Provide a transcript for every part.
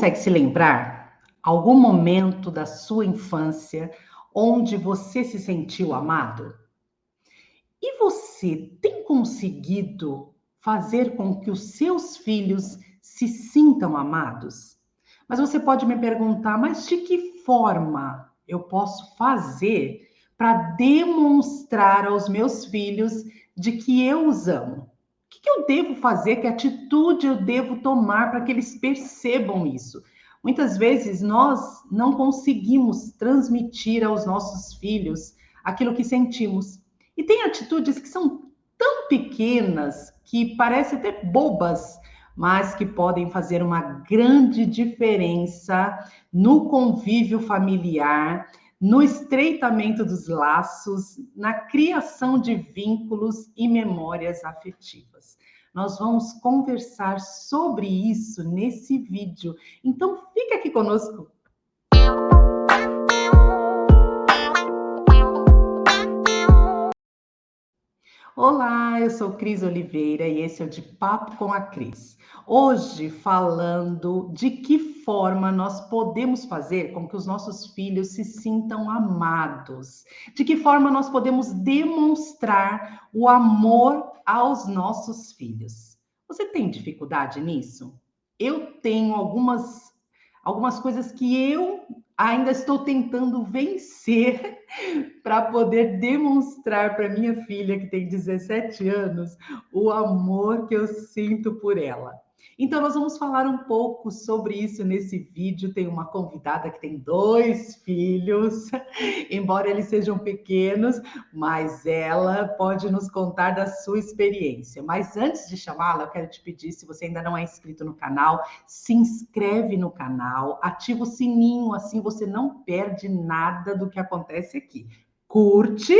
consegue se lembrar algum momento da sua infância onde você se sentiu amado? E você tem conseguido fazer com que os seus filhos se sintam amados? Mas você pode me perguntar, mas de que forma eu posso fazer para demonstrar aos meus filhos de que eu os amo? O que eu devo fazer? Que atitude eu devo tomar para que eles percebam isso? Muitas vezes nós não conseguimos transmitir aos nossos filhos aquilo que sentimos. E tem atitudes que são tão pequenas que parecem até bobas, mas que podem fazer uma grande diferença no convívio familiar, no estreitamento dos laços, na criação de vínculos e memórias afetivas. Nós vamos conversar sobre isso nesse vídeo. Então, fica aqui conosco. Olá, eu sou Cris Oliveira e esse é o De Papo com a Cris. Hoje falando de que forma nós podemos fazer com que os nossos filhos se sintam amados, de que forma nós podemos demonstrar o amor aos nossos filhos. Você tem dificuldade nisso? Eu tenho algumas coisas que eu ainda estou tentando vencer para poder demonstrar para minha filha, que tem 17 anos, o amor que eu sinto por ela. Então, nós vamos falar um pouco sobre isso nesse vídeo. Tem uma convidada que tem 2 filhos, embora eles sejam pequenos, mas ela pode nos contar da sua experiência. Mas antes de chamá-la, eu quero te pedir, se você ainda não é inscrito no canal, se inscreve no canal, ativa o sininho, assim você não perde nada do que acontece aqui. Curte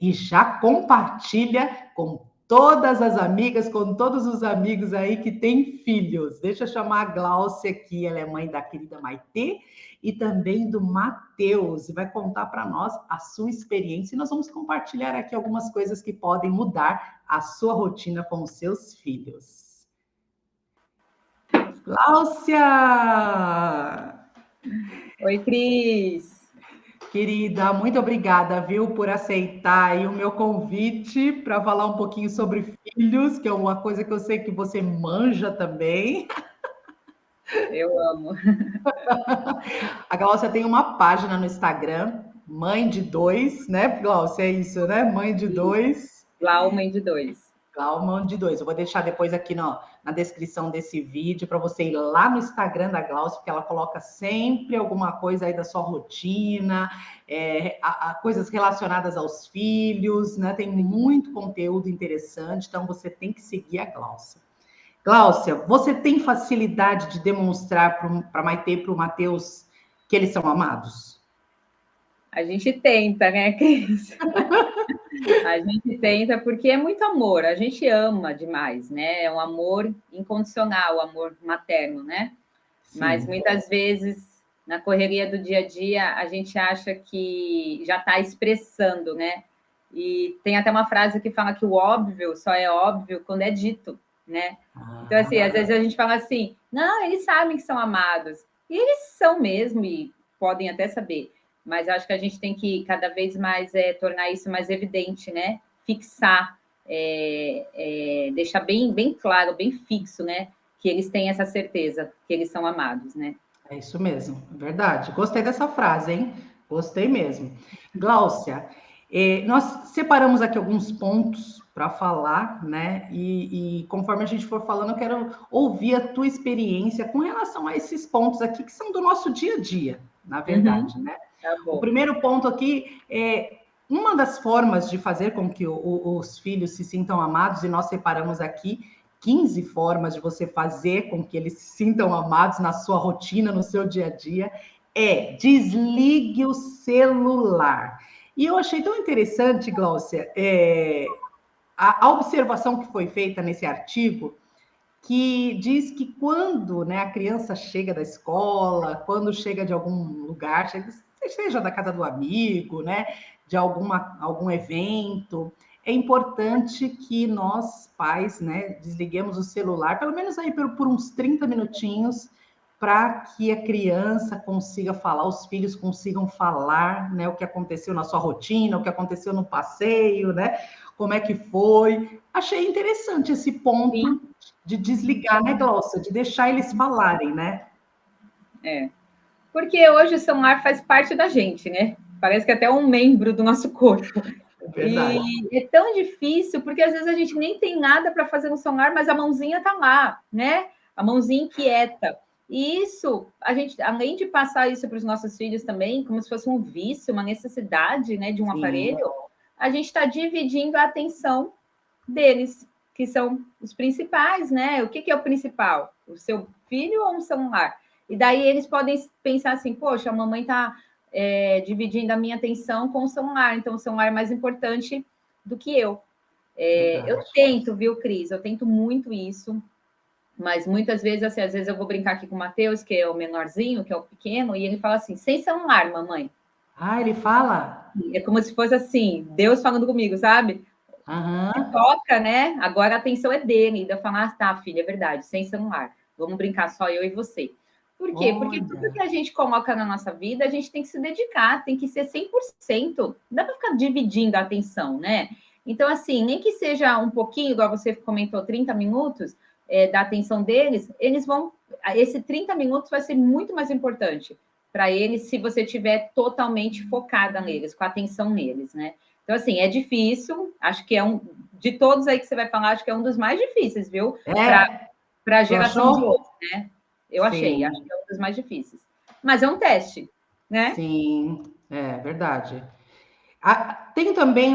e já compartilha com todas as amigas, com todos os amigos aí que têm filhos. Deixa eu chamar a Gláucia aqui, ela é mãe da querida Maitê e também do Matheus, e vai contar para nós a sua experiência. E nós vamos compartilhar aqui algumas coisas que podem mudar a sua rotina com os seus filhos. Gláucia! Oi, Cris! Querida, muito obrigada, viu, por aceitar aí o meu convite para falar um pouquinho sobre filhos, que é uma coisa que eu sei que você manja também. Eu amo. A Gláucia tem uma página no Instagram, Mãe de Dois, né, Gláucia? É isso, né? Mãe de Dois. Lau, mãe de 2. Mãe de Dois. Eu vou deixar depois aqui na descrição desse vídeo para você ir lá no Instagram da Gláucia, porque ela coloca sempre alguma coisa aí da sua rotina, coisas relacionadas aos filhos, né? Tem muito conteúdo interessante, então você tem que seguir a Gláucia. Gláucia, você tem facilidade de demonstrar para a Maitê e para o Matheus que eles são amados? A gente tenta, né, Cris? A gente tenta porque é muito amor, a gente ama demais, né? É um amor incondicional, o amor materno, né? Sim. Mas muitas vezes, na correria do dia a dia, a gente acha que já está expressando, né? E tem até uma frase que fala que o óbvio só é óbvio quando é dito, né? Então, assim, às vezes a gente fala assim, não, eles sabem que são amados. E eles são mesmo, e podem até saber. Mas acho que a gente tem que cada vez mais tornar isso mais evidente, né? Fixar, deixar bem claro, bem fixo, né? Que eles têm essa certeza que eles são amados, né? É isso mesmo, verdade. Gostei dessa frase, hein? Gostei mesmo. Gláucia, nós separamos aqui alguns pontos para falar, né? E conforme a gente for falando, eu quero ouvir a tua experiência com relação a esses pontos aqui que são do nosso dia a dia, na verdade, né? Tá bom. O primeiro ponto aqui é uma das formas de fazer com que os filhos se sintam amados, e nós separamos aqui 15 formas de você fazer com que eles se sintam amados na sua rotina, no seu dia a dia, desligue o celular. E eu achei tão interessante, Gláucia, a observação que foi feita nesse artigo, que diz que quando, né, a criança chega da escola, quando chega de algum lugar, seja da casa do amigo, né, de algum evento, é importante que nós, pais, né, desliguemos o celular, pelo menos aí por uns 30 minutinhos, para que a criança consiga falar, os filhos consigam falar, né, o que aconteceu na sua rotina, o que aconteceu no passeio, né, como é que foi. Achei interessante esse ponto Sim. de desligar, né, Glaucia, de deixar eles falarem, né? É. Porque hoje o celular faz parte da gente, né? Parece que até é um membro do nosso corpo. É E verdade. é tão difícil, porque às vezes a gente nem tem nada para fazer no celular, mas a mãozinha está lá, né? A mãozinha inquieta. E isso, a gente, além de passar isso para os nossos filhos também, como se fosse um vício, uma necessidade, né, de um Sim, aparelho, a gente está dividindo a atenção deles, que são os principais, né? O que é o principal? O seu filho ou um celular? E daí eles podem pensar assim, poxa, a mamãe está dividindo a minha atenção com o celular, então o celular é mais importante do que eu. Eu verdade. tento, viu, Cris? Eu tento muito isso, mas muitas vezes, assim, às vezes eu vou brincar aqui com o Matheus, que é o menorzinho, que é o pequeno, e ele fala assim, sem celular, mamãe. Ah, ele fala? É como se fosse assim, Deus falando comigo, sabe? Se Aham. toca, né? Agora a atenção é dele. Ainda falar, ah, tá, filha, é verdade, sem celular. Vamos brincar só eu e você. Por quê? Porque tudo que Olha. a gente coloca na nossa vida, a gente tem que se dedicar, tem que ser 100%. Não dá para ficar dividindo a atenção, né? Então, assim, nem que seja um pouquinho, igual você comentou, 30 minutos da atenção deles, eles vão. Esse 30 minutos vai ser muito mais importante para eles se você tiver totalmente focada neles, com a atenção neles, né? Então, assim, é difícil, acho que é de todos aí que você vai falar, acho que é um dos mais difíceis, viu? É, Para a tu geração de achou? hoje, né? Eu achei, acho Sim, que é um dos mais difíceis. Mas é um teste, né? sim, é verdade. Tem também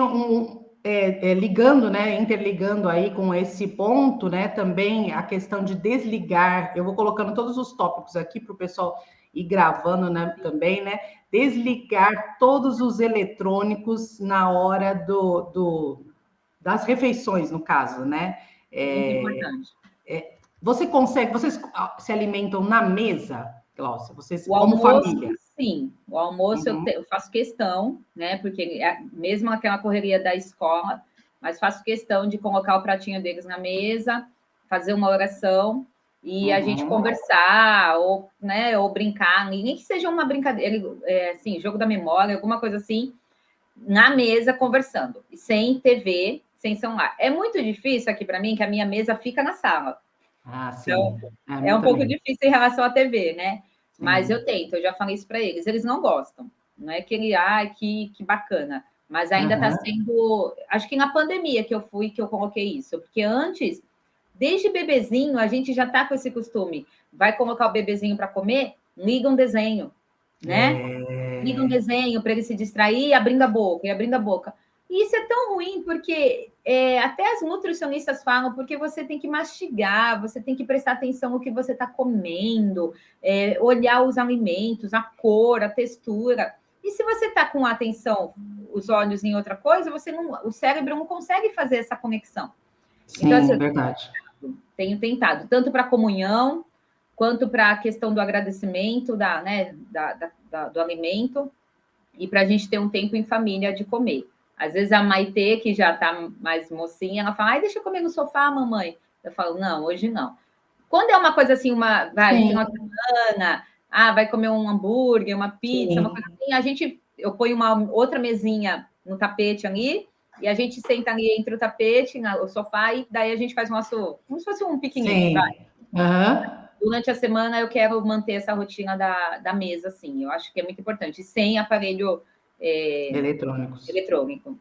ligando, né, interligando aí com esse ponto, né, também a questão de desligar. Eu vou colocando todos os tópicos aqui para o pessoal ir gravando, né, também, né? Desligar todos os eletrônicos na hora das refeições, no caso, né? Muito É, importante. vocês se alimentam na mesa, Cláudia? Vocês, O como almoço, família? sim. O almoço Uhum, eu faço questão, né? Porque mesmo aquela correria da escola, mas faço questão de colocar o pratinho deles na mesa, fazer uma oração e a gente uhum. conversar ou, né, ou brincar, nem que seja uma brincadeira, assim, jogo da memória, alguma coisa assim, na mesa conversando, sem TV, sem celular. É muito difícil aqui para mim que a minha mesa fica na sala. Ah, Então, sim. A é minha um pouco também. difícil em relação à TV, né? Mas eu Sim. tento, eu já falei isso para eles. Eles não gostam. Não é que ele, que bacana. Mas ainda está Aham. sendo. Acho que na pandemia que eu fui, que eu coloquei isso. Porque antes, desde bebezinho, a gente já está com esse costume. Vai colocar o bebezinho para comer, liga um desenho, né? Liga um É... desenho para ele se distrair, abrindo a boca, e abrindo a boca. E isso é tão ruim, porque até as nutricionistas falam, porque você tem que mastigar, você tem que prestar atenção no que você está comendo, olhar os alimentos, a cor, a textura. E se você está com a atenção, os olhos em outra coisa, o cérebro não consegue fazer essa conexão. Então, assim, Sim, verdade. tenho tentado, tanto para a comunhão, quanto para a questão do agradecimento do alimento, e para a gente ter um tempo em família de comer. Às vezes a Maitê, que já está mais mocinha, ela fala, ai, deixa eu comer no sofá, mamãe. Eu falo, não, hoje não. Quando é uma coisa assim, vai, Sim, final de semana, vai comer um hambúrguer, uma pizza, uma sim, coisa assim, eu ponho uma outra mesinha no tapete ali, e a gente senta ali entre o tapete, o sofá, e daí a gente faz como se fosse um piquenique, vai. sim. Aham. Durante a semana eu quero manter essa rotina da mesa, assim, eu acho que é muito importante, sem aparelho Eletrônicos. eletrônico.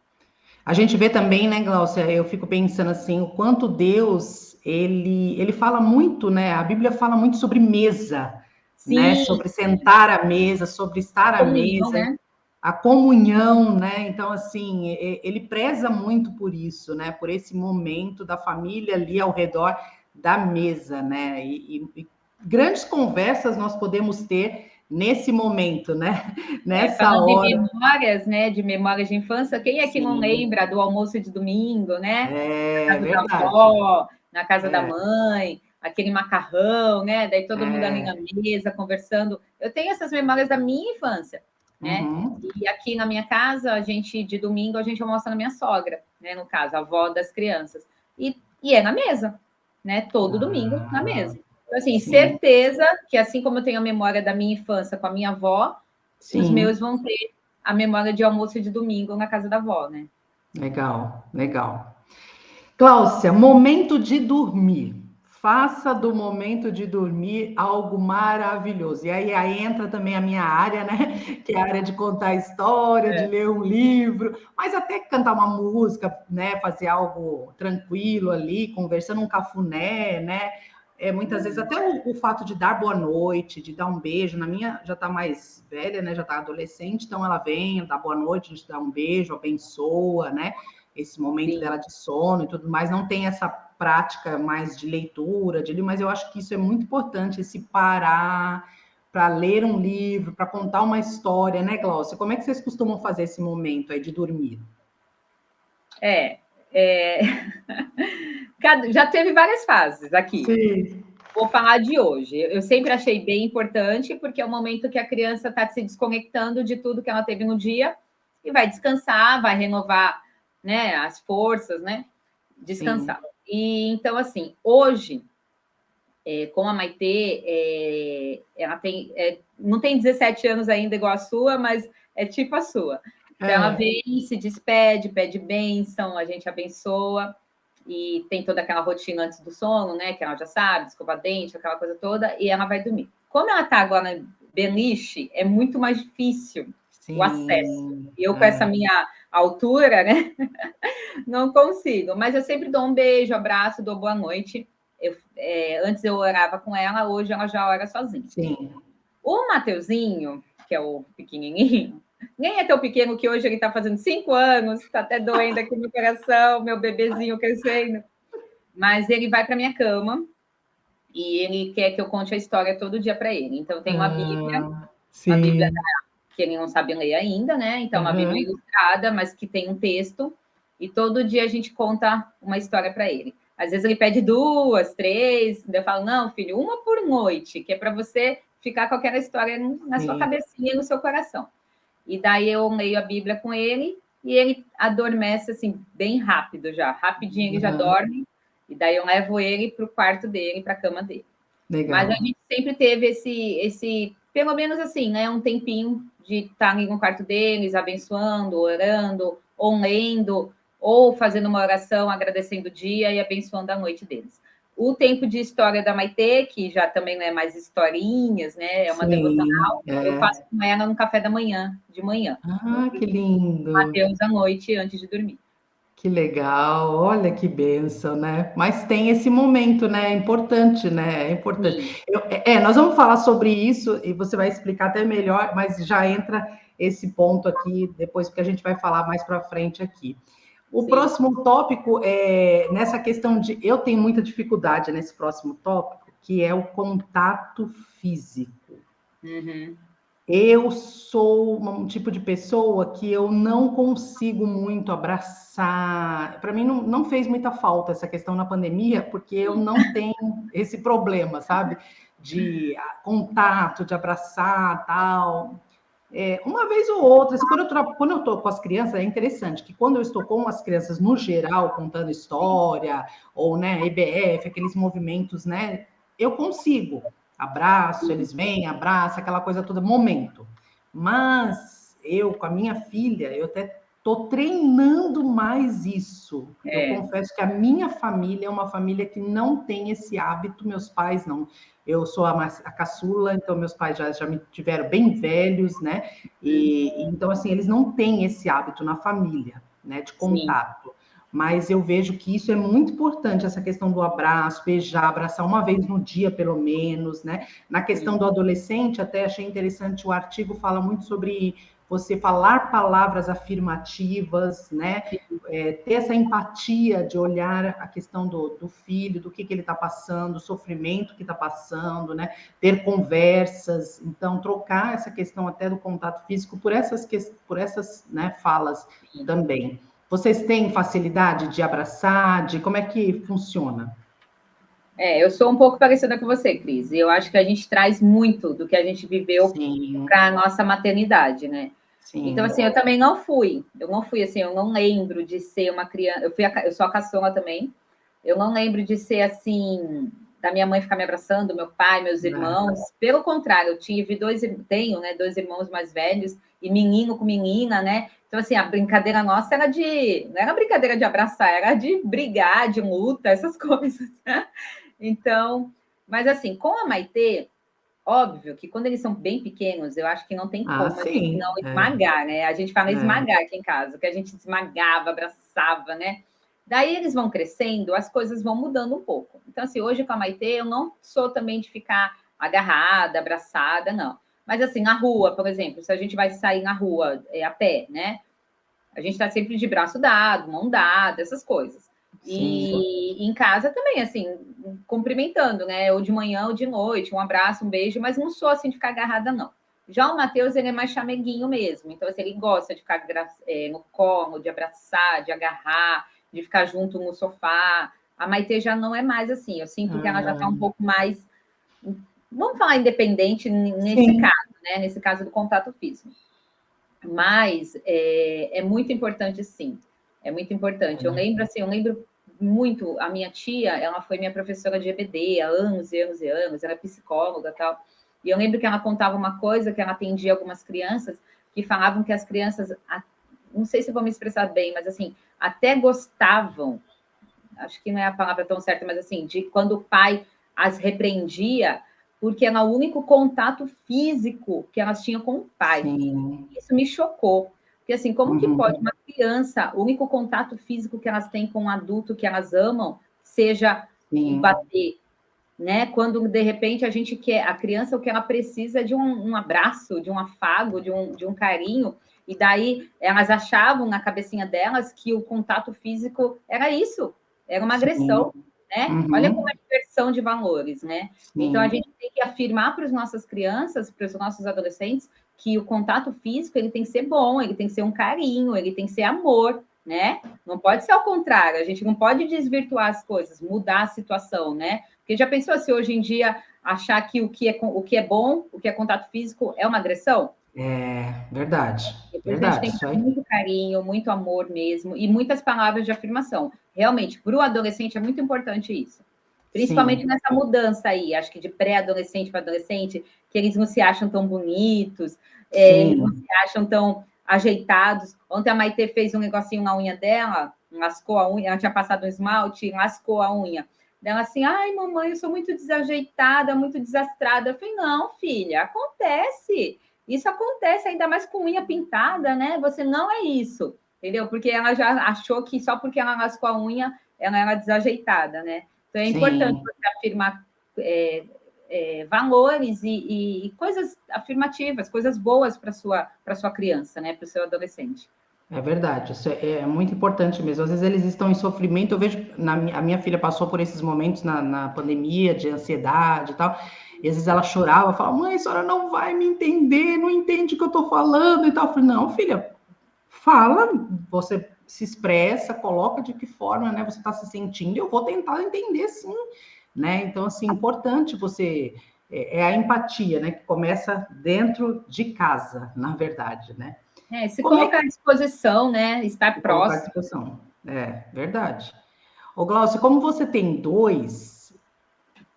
A gente vê também, né, Glaucia, eu fico pensando assim, o quanto Deus, ele fala muito, né? A Bíblia fala muito sobre mesa, né? Sim, Sobre sentar à mesa, sobre estar à comunhão, mesa, né? a comunhão, né? Então, assim, ele preza muito por isso, né? Por esse momento da família ali ao redor da mesa, né? E grandes conversas nós podemos ter nesse momento, né? Nessa Falando em hora. memórias, né, de memórias de infância, quem é que não Sim, lembra do almoço de domingo, né? Na é casa da verdade. avó, na casa da É, mãe, aquele macarrão, né? Daí todo mundo ali na é. mesa conversando. Eu tenho essas memórias da minha infância, né? Uhum. E aqui na minha casa, de domingo, a gente almoça na minha sogra, né? No caso, a avó das crianças. E é na mesa, né? Todo domingo na Ah, mesa. Então, assim, sim, certeza que assim como eu tenho a memória da minha infância com a minha avó, os meus sim. vão ter a memória de almoço de domingo na casa da avó, né? Legal, legal. Cláudia, momento de dormir. Faça do momento de dormir algo maravilhoso. E aí entra também a minha área, né? Que é a área de contar história, de ler um livro, mas até cantar uma música, né? Fazer algo tranquilo ali, conversando um cafuné, né? Muitas vezes até o fato de dar boa noite, de dar um beijo. Na minha já está mais velha, né? Já está adolescente, então ela vem, dá boa noite, a gente dá um beijo, abençoa, né? Esse momento Sim. dela de sono e tudo mais, não tem essa prática mais de leitura, mas eu acho que isso é muito importante, esse parar para ler um livro, para contar uma história, né, Glaucia? Como é que vocês costumam fazer esse momento aí de dormir? É, é... já teve várias fases aqui. Sim. Vou falar de hoje. Eu sempre achei bem importante, porque é o momento que a criança está se desconectando de tudo que ela teve no dia e vai descansar, vai renovar, né, as forças, né? Descansar. Sim. E então, assim, hoje, com a Maitê, ela tem, não tem 17 anos ainda igual a sua, mas é tipo a sua. Então, ela vem, se despede, pede bênção, a gente abençoa e tem toda aquela rotina antes do sono, né? Que ela já sabe, escova dente, aquela coisa toda, e ela vai dormir. Como ela está agora na beliche, é muito mais difícil o acesso. Sim. Eu, com essa minha altura, né? Não consigo, mas eu sempre dou um beijo, abraço, dou boa noite. Antes eu orava com ela, hoje ela já ora sozinha. Sim. O Mateuzinho, que é o pequenininho, nem é tão pequeno que hoje ele está fazendo 5 anos, está até doendo aqui no coração, meu bebezinho crescendo. Mas ele vai para minha cama e ele quer que eu conte a história todo dia para ele. Então, tem uma Bíblia Sim. que ele não sabe ler ainda, né? Então, uma Bíblia Uhum. ilustrada, mas que tem um texto, e todo dia a gente conta uma história para ele. Às vezes ele pede 2, 3, eu falo, não, filho, uma por noite, que é para você ficar com aquela história na sua Sim. cabecinha e no seu coração. E daí eu leio a Bíblia com ele, e ele adormece, assim, bem rápido já. Rapidinho ele já Uhum. dorme, e daí eu levo ele para o quarto dele, para a cama dele. Mas a Legal. gente sempre teve pelo menos assim, né, um tempinho de estar ali no quarto deles, abençoando, orando, ou lendo, ou fazendo uma oração, agradecendo o dia e abençoando a noite deles. O tempo de história da Maitê, que já também não é mais historinhas, né, é uma Sim. devocional, eu faço com ela no café da manhã, de manhã. Ah, que lindo. Mateus à noite, antes de dormir. Que legal, olha que bênção, né? Mas tem esse momento, né? É importante, né? É importante. Sim, Nós vamos falar sobre isso e você vai explicar até melhor, mas já entra esse ponto aqui depois, porque a gente vai falar mais para frente aqui. O sim. próximo tópico é nessa questão de. Eu tenho muita dificuldade nesse próximo tópico, que é o contato físico. Uhum. Eu sou um tipo de pessoa que eu não consigo muito abraçar. Para mim, não fez muita falta essa questão na pandemia, porque eu não tenho esse problema, sabe? De contato, de abraçar, tal. Uma vez ou outra, assim, quando eu estou com as crianças, é interessante que quando eu estou com as crianças no geral, contando história, ou né, EBF, aqueles movimentos, né, eu consigo. Abraço, eles vêm, abraço, aquela coisa toda, momento. Mas eu, com a minha filha, eu até estou treinando mais isso. Eu confesso que a minha família é uma família que não tem esse hábito, meus pais não. Eu sou a caçula, então meus pais já me tiveram bem velhos, né? E então, assim, eles não têm esse hábito na família, né, de Sim, contato. Mas eu vejo que isso é muito importante, essa questão do abraço, beijar, abraçar uma vez no dia, pelo menos, né? Na questão sim. do adolescente, até achei interessante, o artigo fala muito sobre você falar palavras afirmativas, né? Ter essa empatia de olhar a questão do filho, do que ele está passando, o sofrimento que está passando, né? Ter conversas, então trocar essa questão até do contato físico por essas né, falas Sim. também. Vocês têm facilidade de abraçar, de como é que funciona? Eu sou um pouco parecida com você, Cris. Eu acho que a gente traz muito do que a gente viveu Sim, para a nossa maternidade, né? Então, sim, assim, eu também não fui. Eu não fui assim, eu não lembro de ser uma criança. Eu sou a caçula também. Eu não lembro de ser assim, da minha mãe ficar me abraçando, meu pai, meus irmãos. Pelo contrário, eu tenho, né, 2 irmãos mais velhos, e menino com menina, né? Então, assim, a brincadeira nossa era não era brincadeira de abraçar, era de brigar, de luta, essas coisas. Então, mas assim, com a Maitê, óbvio que quando eles são bem pequenos, eu acho que não tem Ah, como a gente não sim. esmagar, né? A gente fala esmagar aqui em casa, que a gente esmagava, abraçava, né? Daí eles vão crescendo, as coisas vão mudando um pouco. Então, assim, hoje com a Maitê, eu não sou também de ficar agarrada, abraçada, não. Mas, assim, na rua, por exemplo, se a gente vai sair na rua a pé, né? A gente está sempre de braço dado, mão dada, essas coisas. Sim. E em casa também, assim, cumprimentando, né? Ou de manhã ou de noite, um abraço, um beijo, mas não sou assim de ficar agarrada, não. Já o Matheus, ele é mais chameguinho mesmo. Então, assim, ele gosta de ficar no colo, de abraçar, de agarrar, de ficar junto no sofá. A Maitê já não é mais assim. Eu sinto que ela já está um pouco mais, vamos falar, independente nesse Sim. caso, né? Nesse caso do contato físico. Mas é muito importante, sim. É muito importante. Eu lembro muito, a minha tia, ela foi minha professora de EBD há anos e anos e anos, ela é psicóloga e tal. E eu lembro que ela contava uma coisa, que ela atendia algumas crianças, que falavam que as crianças, não sei se vou me expressar bem, mas assim, até gostavam, acho que não é a palavra tão certa, mas assim, de quando o pai as repreendia, porque era o único contato físico que elas tinham com o pai. Sim. Isso me chocou. Porque, assim, como que pode Uhum. uma criança, o único contato físico que elas têm com um adulto que elas amam, seja o Sim. bater, né? Quando, de repente, a gente quer... A criança, o que ela precisa é de um abraço, de um afago, de um carinho. E daí, elas achavam na cabecinha delas que o contato físico era isso, era uma Sim. agressão, né? Olha como é Uhum. a inversão de valores, né? Então, a Sim. gente tem que afirmar para as nossas crianças, para os nossos adolescentes, que o contato físico ele tem que ser bom, ele tem que ser um carinho, ele tem que ser amor, né? Não pode ser ao contrário, a gente não pode desvirtuar as coisas, mudar a situação, né? Porque já pensou se hoje em dia achar que o que é bom, o que é contato físico, é uma agressão? É verdade. Depois a gente Verdade. tem que Isso dar aí. muito carinho, muito amor mesmo, e muitas palavras de afirmação. Realmente, para o adolescente é muito importante isso. Principalmente Sim. nessa mudança aí, acho que de pré-adolescente para adolescente, que eles não se acham tão bonitos, eles não Sim. se acham tão ajeitados. Ontem a Maitê fez um negocinho na unha dela, lascou a unha, ela tinha passado um esmalte, lascou a unha. Ela assim, ai, mamãe, eu sou muito desajeitada, muito desastrada. Eu falei, não, filha, acontece. Isso acontece ainda mais com unha pintada, né? Você não é isso, entendeu? Porque ela já achou que só porque ela lascou a unha, ela era desajeitada, né? Então é importante Sim. você afirmar valores e coisas afirmativas, coisas boas para sua criança, né? Para o seu adolescente. É verdade, isso é muito importante mesmo. Às vezes eles estão em sofrimento. Eu vejo, a minha filha passou por esses momentos na pandemia de ansiedade e tal. E às vezes ela chorava, falava, mãe, a senhora não vai me entender, não entende o que eu estou falando e tal. Eu falei, não, filha, fala, você se expressa, coloca de que forma, né, você está se sentindo, e eu vou tentar entender sim, né? Então, assim, importante você é a empatia, né, que começa dentro de casa, na verdade, né? Se Como é colocar à disposição, né? Estar que colocar à próximo. disposição? É, verdade. Ô, Glaucio, como você tem dois,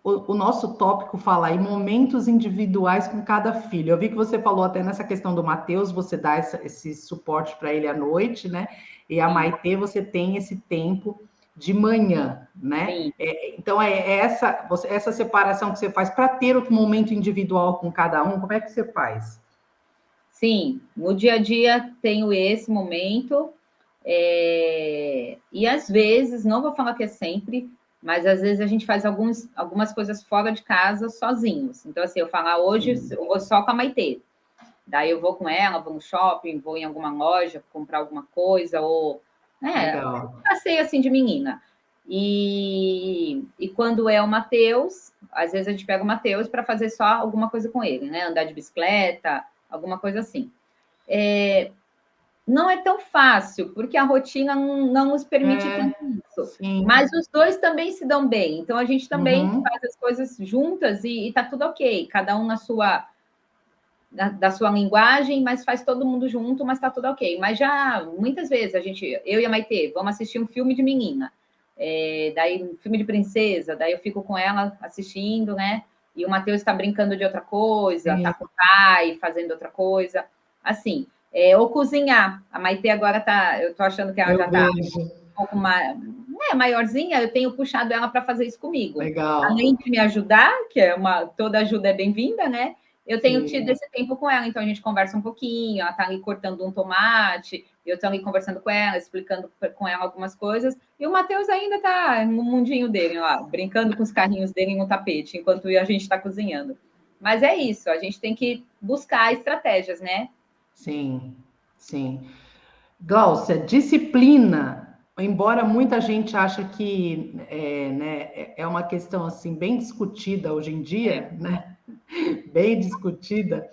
o nosso tópico fala em momentos individuais com cada filho. Eu vi que você falou até nessa questão do Matheus, você dá esse suporte para ele à noite, né? E a Sim, Maitê, você tem esse tempo de manhã, né? sim. Então, essa separação que você faz para ter o momento individual com cada um, como é que você faz? Sim, no dia a dia tenho esse momento, e às vezes, não vou falar que é sempre, mas às vezes a gente faz algumas coisas fora de casa sozinhos. Então, assim, eu falar hoje Sim, eu vou só com a Maitê. Daí eu vou com ela, vou no shopping, vou em alguma loja comprar alguma coisa, ou legal. passeio assim de menina. E quando é o Matheus, às vezes a gente pega o Matheus para fazer só alguma coisa com ele, né? Andar de bicicleta, alguma coisa assim. Não é tão fácil, porque a rotina não nos permite É, tanto isso. sim. Mas os dois também se dão bem. Então a gente também Uhum. faz as coisas juntas e tá tudo ok. Cada um da sua linguagem, mas faz todo mundo junto, mas tá tudo ok. Mas já muitas vezes eu e a Maitê vamos assistir um filme de menina. daí filme de princesa, daí eu fico com ela assistindo, né? E o Matheus está brincando de outra coisa, está com o pai fazendo outra coisa, assim. Ou cozinhar. A Maitê agora tá, eu tô achando que ela já está um pouco mais, maiorzinha, eu tenho puxado ela para fazer isso comigo. Legal. Além de me ajudar, que toda ajuda é bem-vinda, né? Eu tenho tido esse tempo com ela, então a gente conversa um pouquinho, ela está ali cortando um tomate, eu estou ali conversando com ela, explicando com ela algumas coisas, e o Matheus ainda está no mundinho dele lá, brincando com os carrinhos dele no tapete, enquanto a gente está cozinhando. Mas é isso, a gente tem que buscar estratégias, né? Sim, sim. Gláucia, disciplina, embora muita gente ache que é uma questão assim bem discutida hoje em dia, né? Bem discutida,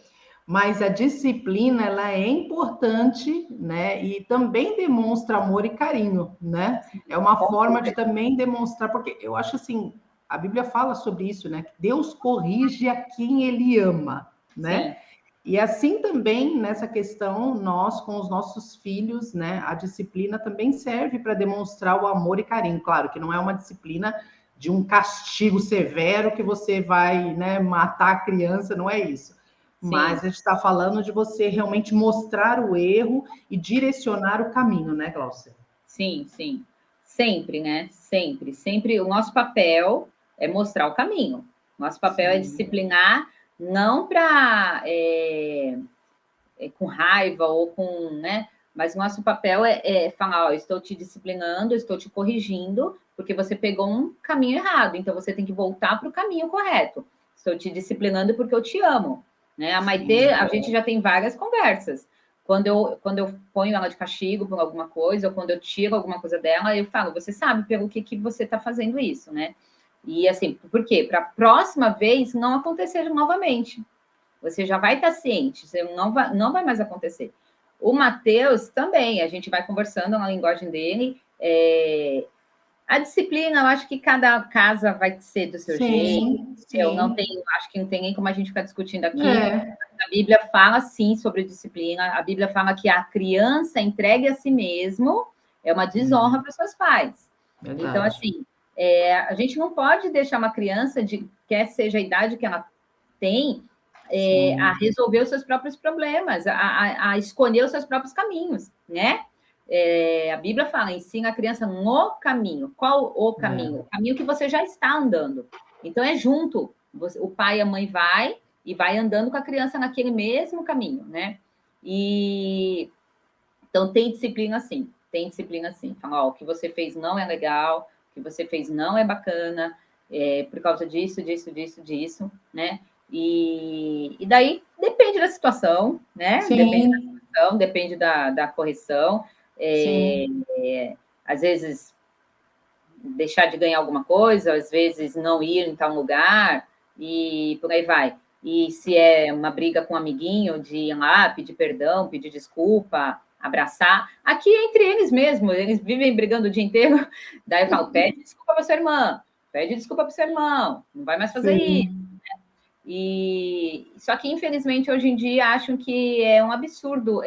mas a disciplina ela é importante, né? E também demonstra amor e carinho, né? É uma forma de também demonstrar, porque eu acho assim, a Bíblia fala sobre isso, né? Que Deus corrige a quem Ele ama, né? Sim. E assim também nessa questão, nós com os nossos filhos, né? A disciplina também serve para demonstrar o amor e carinho. Claro que não é uma disciplina de um castigo severo que você vai, né, matar a criança, não é isso. Mas a gente está falando de você realmente mostrar o erro e direcionar o caminho, né, Glaucia? Sim, sim. Sempre, né? Sempre. Sempre o nosso papel é mostrar o caminho. Nosso papel é disciplinar, não para com raiva ou com, né? Mas nosso papel é falar, ó, estou te disciplinando, estou te corrigindo, porque você pegou um caminho errado, então você tem que voltar para o caminho correto. Estou te disciplinando porque eu te amo. Né? A Maitê, a gente já tem várias conversas. Quando eu ponho ela de castigo por alguma coisa, ou quando eu tiro alguma coisa dela, eu falo, você sabe pelo que você está fazendo isso, né? E assim, por quê? Para a próxima vez não acontecer novamente. Você já vai estar ciente, você não vai mais acontecer. O Matheus também, a gente vai conversando na linguagem dele. A disciplina, eu acho que cada casa vai ser do seu jeito. Eu não tenho, acho que não tem nem como a gente ficar discutindo aqui. A Bíblia fala sim sobre disciplina. A Bíblia fala que a criança entregue a si mesmo é uma desonra para os seus pais. Verdade. Então, assim, a gente não pode deixar uma criança, quer seja a idade que ela tem, a resolver os seus próprios problemas, a escolher os seus próprios caminhos, né? A Bíblia fala, ensina a criança no caminho. Qual o caminho? O caminho que você já está andando. Então, é junto. O pai e a mãe vai andando com a criança naquele mesmo caminho, né? Então, tem disciplina sim. Tem disciplina sim. Fala, ó, o que você fez não é legal, o que você fez não é bacana, por causa disso, né? E daí depende da situação, né? Sim. Depende da situação, depende da correção. Às vezes deixar de ganhar alguma coisa, às vezes não ir em tal lugar, e por aí vai. E se é uma briga com um amiguinho, de ir lá, pedir perdão, pedir desculpa, abraçar. Aqui entre eles mesmo, eles vivem brigando o dia inteiro. Daí eu falo, pede desculpa para sua irmã, pede desculpa para o seu irmão, não vai mais fazer isso. Só que, infelizmente, hoje em dia, acham que é um absurdo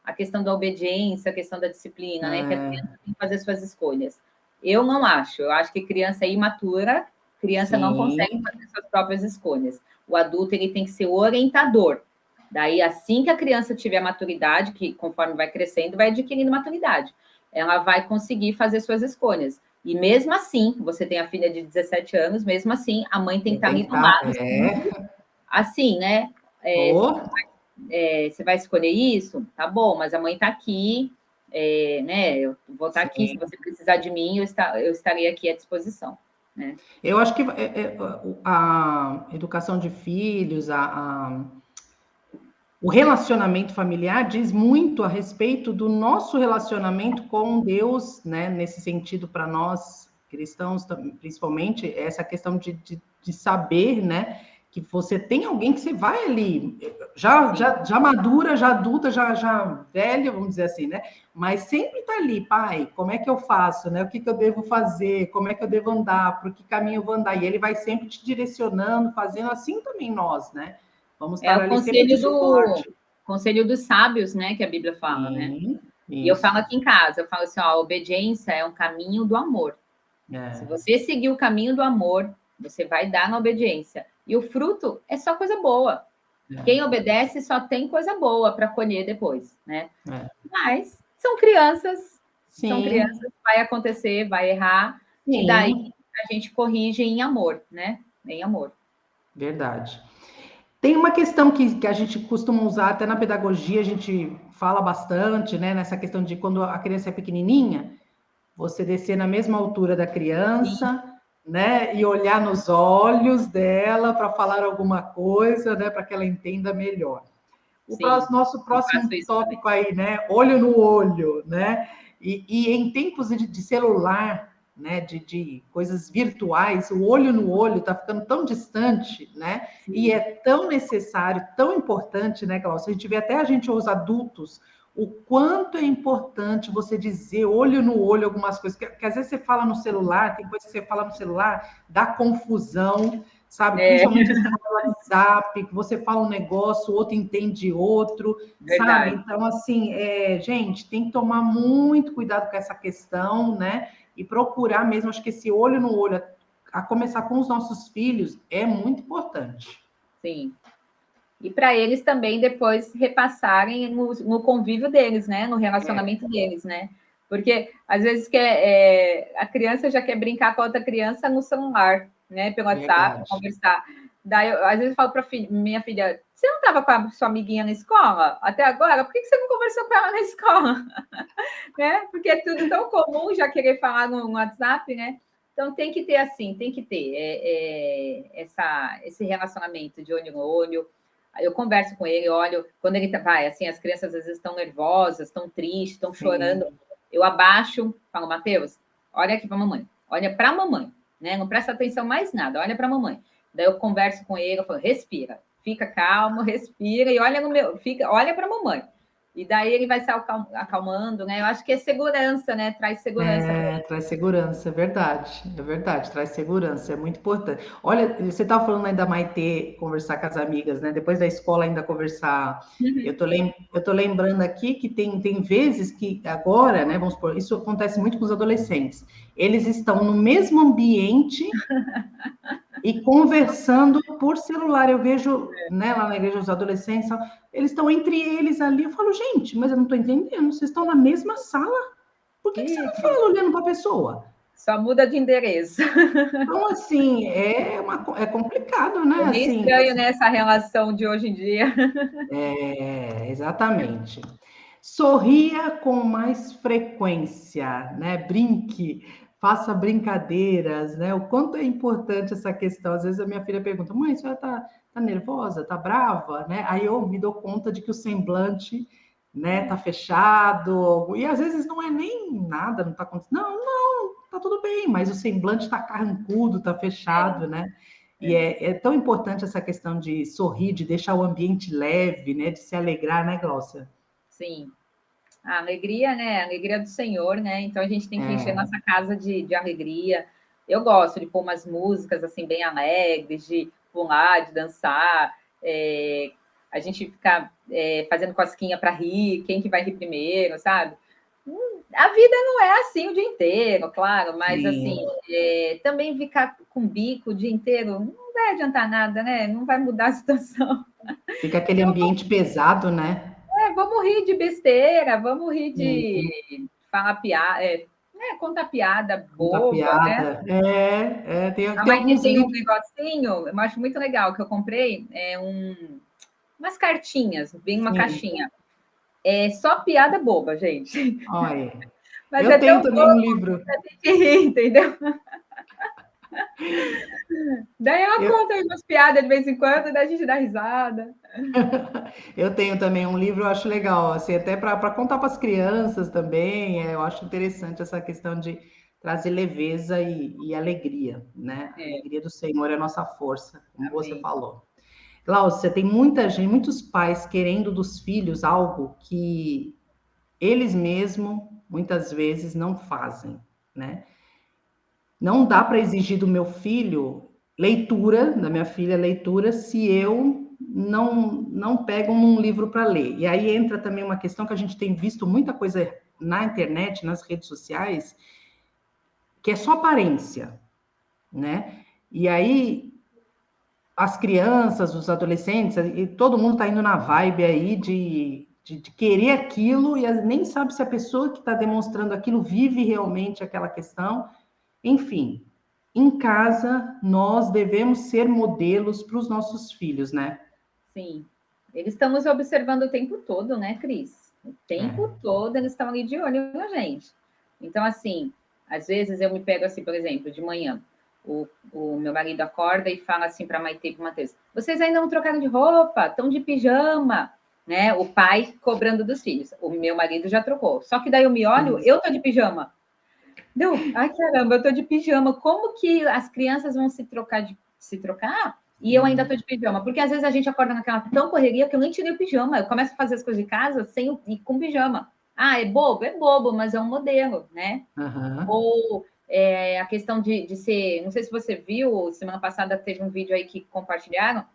a questão da obediência, a questão da disciplina, né? Que a criança tem que fazer suas escolhas. Eu não acho. Eu acho que criança é imatura, criança não consegue fazer suas próprias escolhas. O adulto ele tem que ser orientador. Daí, assim que a criança tiver maturidade, que conforme vai crescendo, vai adquirindo maturidade, ela vai conseguir fazer suas escolhas. E mesmo assim, você tem a filha de 17 anos, mesmo assim, a mãe tem que estar ali do lado. Assim, né? Você vai escolher isso? Tá bom, mas a mãe está aqui, né? Eu vou estar aqui, se você precisar de mim, eu estarei aqui à disposição. Né? Eu acho que a educação de filhos, o relacionamento familiar diz muito a respeito do nosso relacionamento com Deus, né? Nesse sentido, para nós cristãos, principalmente, essa questão de saber, né? Que você tem alguém que você vai ali, já madura, já adulta, já velha, vamos dizer assim, né? Mas sempre tá ali, pai, como é que eu faço, né? O que eu devo fazer? Como é que eu devo andar? Por que caminho eu vou andar? E ele vai sempre te direcionando, fazendo assim também nós, né? Vamos estar ali sempre de suporte. Conselho dos sábios, né? Que a Bíblia fala, né? E eu falo aqui em casa, eu falo assim, ó, a obediência é um caminho do amor. Se É, você seguir o caminho do amor, você vai dar na obediência. E o fruto é só coisa boa. Quem é, obedece só tem coisa boa para colher depois, né? é. Mas são Sim, crianças, vai acontecer, vai errar, e daí sim, a gente corrige em amor, né? Em amor. verdade. Tem uma questão que a gente costuma usar até na pedagogia, a gente fala bastante, né, nessa questão de quando a criança é pequenininha, você descer na mesma altura da Sim, criança, né, e olhar nos olhos dela para falar alguma coisa, né, para que ela entenda melhor. sim, Nosso eu faço próximo isso também. tópico aí, né, olho no olho, né, e em tempos de celular, né, de coisas virtuais, o olho no olho está ficando tão distante, né, e é Sim, tão necessário, tão importante, né, Glaucia? A gente vê até a gente, os adultos, o quanto é importante você dizer olho no olho algumas coisas, que às vezes você fala no celular, tem coisa que você fala no celular, dá confusão, sabe? é Principalmente assim, no WhatsApp, que você fala um negócio, o outro entende outro, sabe? verdade. Então, assim, gente, tem que tomar muito cuidado com essa questão, né? E procurar mesmo, acho que esse olho no olho, a começar com os nossos filhos, é muito importante. Sim. E para eles também depois repassarem no convívio deles, né? No É, relacionamento deles, né? Porque às vezes a criança já quer brincar com a outra criança no celular, né? Pelo WhatsApp, verdade. conversar. Daí, às vezes, eu falo para minha filha: você não estava com a sua amiguinha na escola até agora? Por que você não conversou com ela na escola? Né? Porque é tudo tão comum já querer falar no WhatsApp, né? Então tem que ter assim, tem que ter esse relacionamento de olho no olho. Eu converso com ele, olho, quando ele vai, assim, as crianças às vezes estão nervosas, estão tristes, estão chorando. Sim. Eu abaixo, falo, Matheus, olha aqui para a mamãe, olha para a mamãe, né? Não presta atenção mais nada, olha para a mamãe. Daí eu converso com ele, eu falo, respira, fica calmo, respira e olha no meu, olha para a mamãe. E daí ele vai se acalmando, né? Eu acho que é segurança, né? Traz segurança para ele. Traz segurança, é verdade, traz segurança, é muito importante. Olha, você estava falando aí da Maitê conversar com as amigas, né? Depois da escola ainda conversar. Eu tô lembrando aqui que tem vezes que agora, né? Vamos supor, isso acontece muito com os adolescentes. Eles estão no mesmo ambiente e conversando por celular. Eu vejo, né, lá na igreja os adolescentes, eles estão entre eles ali. Eu falo, gente, mas eu não estou entendendo. Vocês estão na mesma sala? Por que você não Ih, fala olhando para a pessoa? só muda de endereço. Então, assim, é complicado, É né? bem Assim, estranho, né, essa relação de hoje em dia. exatamente. Sorria com mais frequência, né? Brinque, faça brincadeiras, né? O quanto é importante essa questão. Às vezes a minha filha pergunta, mãe, a senhora tá nervosa, tá brava, né? Aí eu me dou conta de que o semblante, né, tá fechado, e às vezes não é nem nada, não tá acontecendo. Não, não, tá tudo bem, mas o semblante tá carrancudo, tá É, fechado, né? E é, é tão importante essa questão de sorrir, de deixar o ambiente leve, né? De se alegrar, né, Glaucia? sim. A alegria, né? A alegria do Senhor, né? Então a gente tem que encher É, nossa casa de alegria. Eu gosto de pôr umas músicas assim bem alegres, de pular, de dançar. A gente ficar fazendo cosquinha para rir, quem que vai rir primeiro, sabe? A vida não é assim o dia inteiro, claro, mas assim, sim. também ficar com bico o dia inteiro não vai adiantar nada, né? Não vai mudar a situação. Fica aquele ambiente pesado, né? Vamos rir de besteira, vamos rir Sim, de falar piada, contar piada contar boba, né? piada. A Tem Maite alguns tem um livros. negocinho, eu acho muito legal, que eu comprei, umas cartinhas, vem uma Sim, caixinha. É só piada boba, gente. olha. Mas Eu é tenho tão também um bobo livro. que a gente ri, entendeu? Daí ela Eu, conta aí umas piadas de vez em quando, daí a gente dá risada. eu tenho também um livro, eu acho legal, assim, até para contar para as crianças também. Eu acho interessante essa questão de trazer leveza e alegria, né? A É, alegria do Senhor é a nossa força, como você amém. falou. Glaucia, tem muita gente, muitos pais querendo dos filhos algo que eles mesmos muitas vezes não fazem, né? Não dá para exigir do meu filho leitura, da minha filha leitura, se eu não pego um livro para ler. E aí entra também uma questão que a gente tem visto muita coisa na internet, nas redes sociais, que é só aparência, né? E aí as crianças, os adolescentes, e todo mundo está indo na vibe aí de querer aquilo e nem sabe se a pessoa que está demonstrando aquilo vive realmente aquela questão. Enfim, em casa, nós devemos ser modelos para os nossos filhos, né? Sim. Eles estão nos observando o tempo todo, né, Cris? O tempo É. todo eles estão ali de olho na gente. Então, assim, às vezes eu me pego assim, por exemplo, de manhã, o meu marido acorda e fala assim para a Maitê e para o Matheus: vocês ainda não trocaram de roupa, estão de pijama, né? O pai cobrando dos filhos. O meu marido já trocou. Só que daí eu me olho, eu tô de pijama. Deu, ai caramba, eu tô de pijama. Como que as crianças vão se trocar? E eu ainda tô de pijama, porque às vezes a gente acorda naquela tão correria que eu nem tirei o pijama. Eu começo a fazer as coisas de casa sem e com pijama. Ah, é bobo, mas é um modelo, né? Uhum. Ou a questão de ser, não sei se você viu, semana passada teve um vídeo aí que compartilharam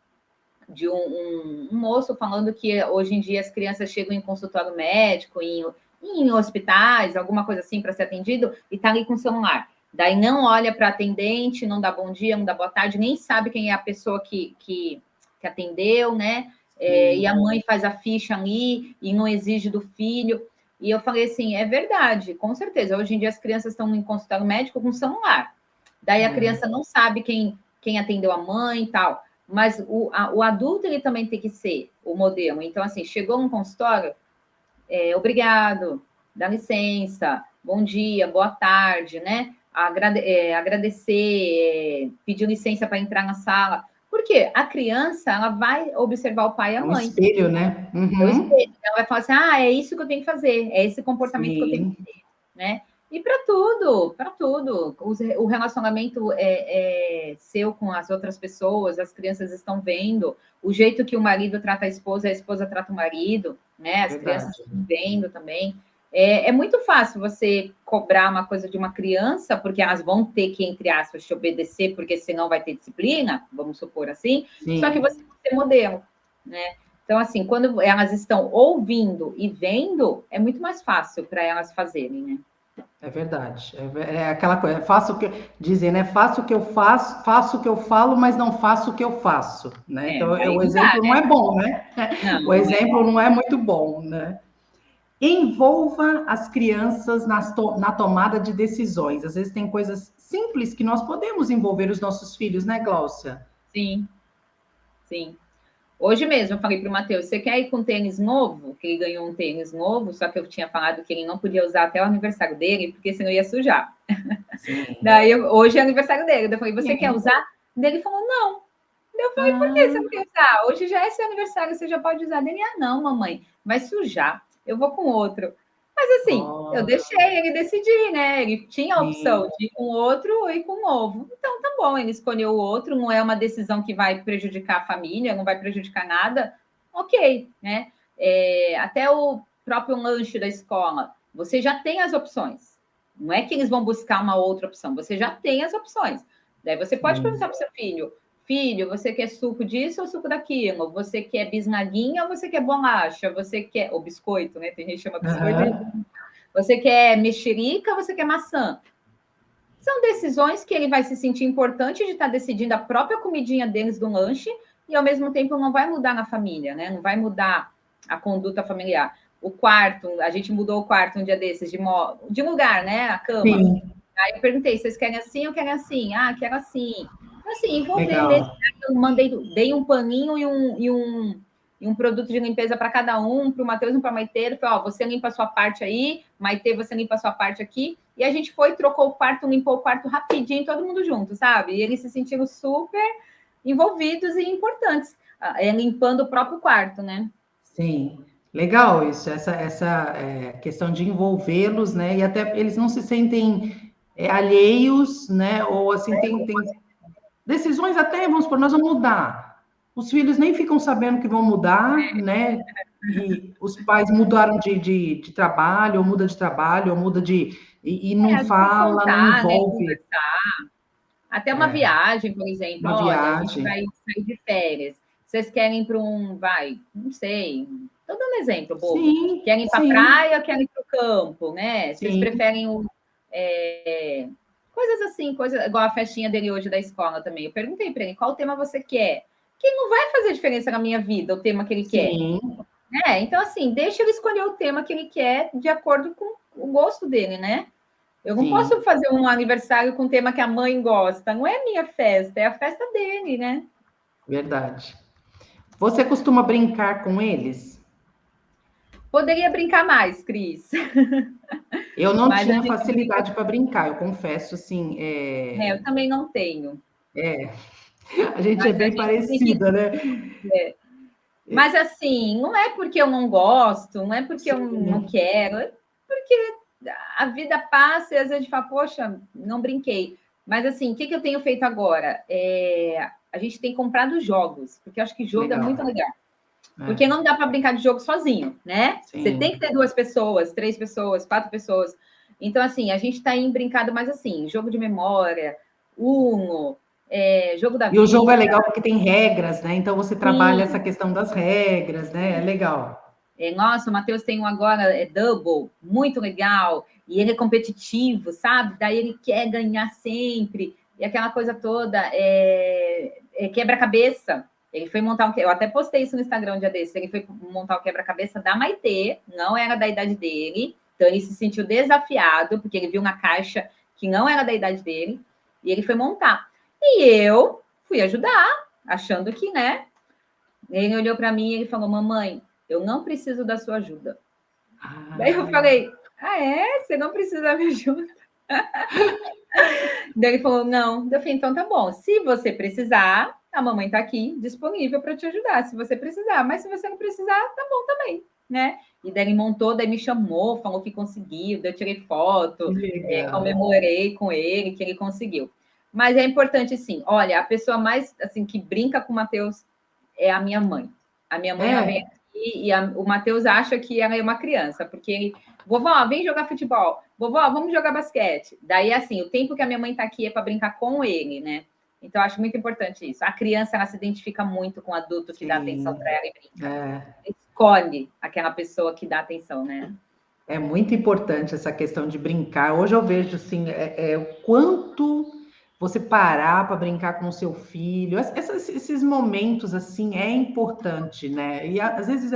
de um moço falando que hoje em dia as crianças chegam em consultório médico, em hospitais, alguma coisa assim para ser atendido, e tá ali com o celular. Daí não olha para atendente, não dá bom dia, não dá boa tarde, nem sabe quem é a pessoa que atendeu, né? E a mãe faz a ficha ali e não exige do filho. E eu falei assim, é verdade, com certeza. Hoje em dia as crianças estão em consultório médico com celular. Daí a criança não sabe quem atendeu a mãe e tal. Mas o adulto ele também tem que ser o modelo. Então, assim, chegou um consultório, obrigado, dá licença, bom dia, boa tarde, né? Agradecer, pedir licença para entrar na sala. Porque a criança ela vai observar o pai e a É um mãe. espelho, né? É o Uhum. espelho. Ela vai falar assim: ah, é isso que eu tenho que fazer, é esse comportamento que eu tenho Sim, que ter, né? E para tudo, para tudo. O relacionamento é seu com as outras pessoas, as crianças estão vendo, o jeito que o marido trata a esposa trata o marido, né? As crianças verdade. estão vendo também. É muito fácil você cobrar uma coisa de uma criança, porque elas vão ter que, entre aspas, te obedecer, porque senão vai ter disciplina, vamos supor assim, só que Sim. você vai ser modelo, né? Então, assim, quando elas estão ouvindo e vendo, é muito mais fácil para elas fazerem, né? É verdade. É aquela coisa, faço o que dizem, né? Faço o que eu faço, faço o que eu falo, mas não faço o que eu faço, né? Então, Daí o não dá, exemplo não é bom, né? não, O não é exemplo bom. não é muito bom, né? Envolva as crianças na tomada de decisões. Às vezes tem coisas simples que nós podemos envolver os nossos filhos, né, Gláucia? Sim, sim. Hoje mesmo eu falei para o Matheus, você quer ir com tênis novo? Que ele ganhou um tênis novo, só que eu tinha falado que ele não podia usar até o aniversário dele, porque senão ia sujar. Sim. Daí, hoje é aniversário dele. Eu falei, você quer Sim. usar? Daí ele falou, não. Eu falei, por que você não Ah, quer usar? Hoje já é seu aniversário, você já pode usar. Ele, ah, não, mamãe, vai sujar. Eu vou com outro. Mas assim, eu oh, deixei ele decidir, né? Ele tinha a opção sim. de ir com outro ou ir com o novo. Então tá bom, ele escolheu o outro, não é uma decisão que vai prejudicar a família, não vai prejudicar nada. Ok, né? Até o próprio lanche da escola, você já tem as opções. Não é que eles vão buscar uma outra opção, você já tem as opções. Daí você pode Sim. perguntar para o seu filho: filho, você quer suco disso ou suco daquilo? Você quer bisnaguinha ou você quer bolacha? Você quer. Ou biscoito, né? Tem gente que chama biscoito. Uhum. Você quer mexerica ou você quer maçã? São decisões que ele vai se sentir importante de estar decidindo a própria comidinha deles do lanche e, ao mesmo tempo, não vai mudar na família, né? Não vai mudar a conduta familiar. O quarto, a gente mudou o quarto um dia desses, de lugar, né? A cama. Sim, Aí eu perguntei, vocês querem assim ou querem assim? Ah, quero assim. Assim, envolver mesmo. legal. Eu dei um paninho e um produto de limpeza para cada um, para o Matheus e para a Maite. Falei, ó, você limpa a sua parte aí, Maite, você limpa a sua parte aqui. E a gente foi, trocou o quarto, limpou o quarto rapidinho, todo mundo junto, sabe? E eles se sentiram super envolvidos e importantes, limpando o próprio quarto, né? Sim, legal isso, essa questão de envolvê-los, né? E até eles não se sentem alheios, né? Ou assim, tem decisões até, vamos supor, nós vamos mudar. Os filhos nem ficam sabendo que vão mudar, né? E os pais mudaram de trabalho, ou muda de trabalho, ou muda de. E não Às vezes fala, não contar, né? envolve Conversar. Até uma viagem, por exemplo. uma Olha, a gente viagem. vai sair de férias. Vocês querem ir para não sei, estou dando um exemplo bobo. Sim, Querem ir para a sim, praia ou querem ir para o campo, né? Vocês sim, preferem é, Coisas assim, coisa igual a festinha dele hoje da escola também. Eu perguntei para ele qual tema você quer. Que não vai fazer diferença na minha vida o tema que ele quer. Sim. Então, assim, deixa ele escolher o tema que ele quer de acordo com o gosto dele, né? Eu não Sim, posso fazer um aniversário com o tema que a mãe gosta. Não é minha festa, é a festa dele, né? verdade. Você costuma brincar com eles? Poderia brincar mais, Cris. Eu não Mas a tinha gente brinca. facilidade para brincar, eu confesso, assim, Eu também não tenho. a gente é Mas a bem gente brinca. parecida, né? Mas assim, não é porque eu não gosto, não é porque eu não Sim, quero, é porque a vida passa e às vezes a gente fala, poxa, não brinquei. Mas assim, o que eu tenho feito agora? A gente tem comprado jogos, porque eu acho que jogo é muito legal. legal. Porque É, não dá para brincar de jogo sozinho, né? Você tem que sim. ter 2 pessoas, 3 pessoas, 4 pessoas. Então, assim, a gente está em brincado mais assim, jogo de memória, Uno, jogo da E o jogo é vida. legal porque tem regras, né? Então você trabalha essa Sim. questão das regras, né? É legal. Nossa, o Matheus tem um agora, Double, muito legal, e ele é competitivo, sabe? Daí ele quer ganhar sempre, e aquela coisa toda, quebra-cabeça. Ele foi montar eu até postei isso no Instagram um dia desse, ele foi montar o quebra-cabeça da Maitê, não era da idade dele, então ele se sentiu desafiado, porque ele viu uma caixa que não era da idade dele, e ele foi montar. E eu fui ajudar, achando que, né, ele olhou para mim e ele falou: Mamãe, eu não preciso da sua ajuda. Daí eu Ai, falei: Ah, é? Você não precisa da minha ajuda? Daí ele falou: Não. Eu falei: Então tá bom. Se você precisar, a mamãe tá aqui disponível para te ajudar. Se você precisar, mas se você não precisar, tá bom também, né? E daí ele montou, daí me chamou, falou que conseguiu, daí eu tirei que foto, legal. comemorei com ele que ele conseguiu. Mas é importante, sim. Olha, a pessoa mais assim que brinca com o Matheus é a minha mãe. A minha mãe, ela vem É, aqui e o Matheus acha que ela é uma criança, porque ele, vovó, vem jogar futebol, vovó, vamos jogar basquete. Daí, assim, o tempo que a minha mãe está aqui é para brincar com ele, né? Então, eu acho muito importante isso. A criança, ela se identifica muito com o adulto que dá atenção para sim. ela e brinca. É. Escolhe aquela pessoa que dá atenção, né? É muito importante essa questão de brincar. Hoje eu vejo assim, o quanto você parar para brincar com o seu filho, esses momentos assim é importante, né? E às vezes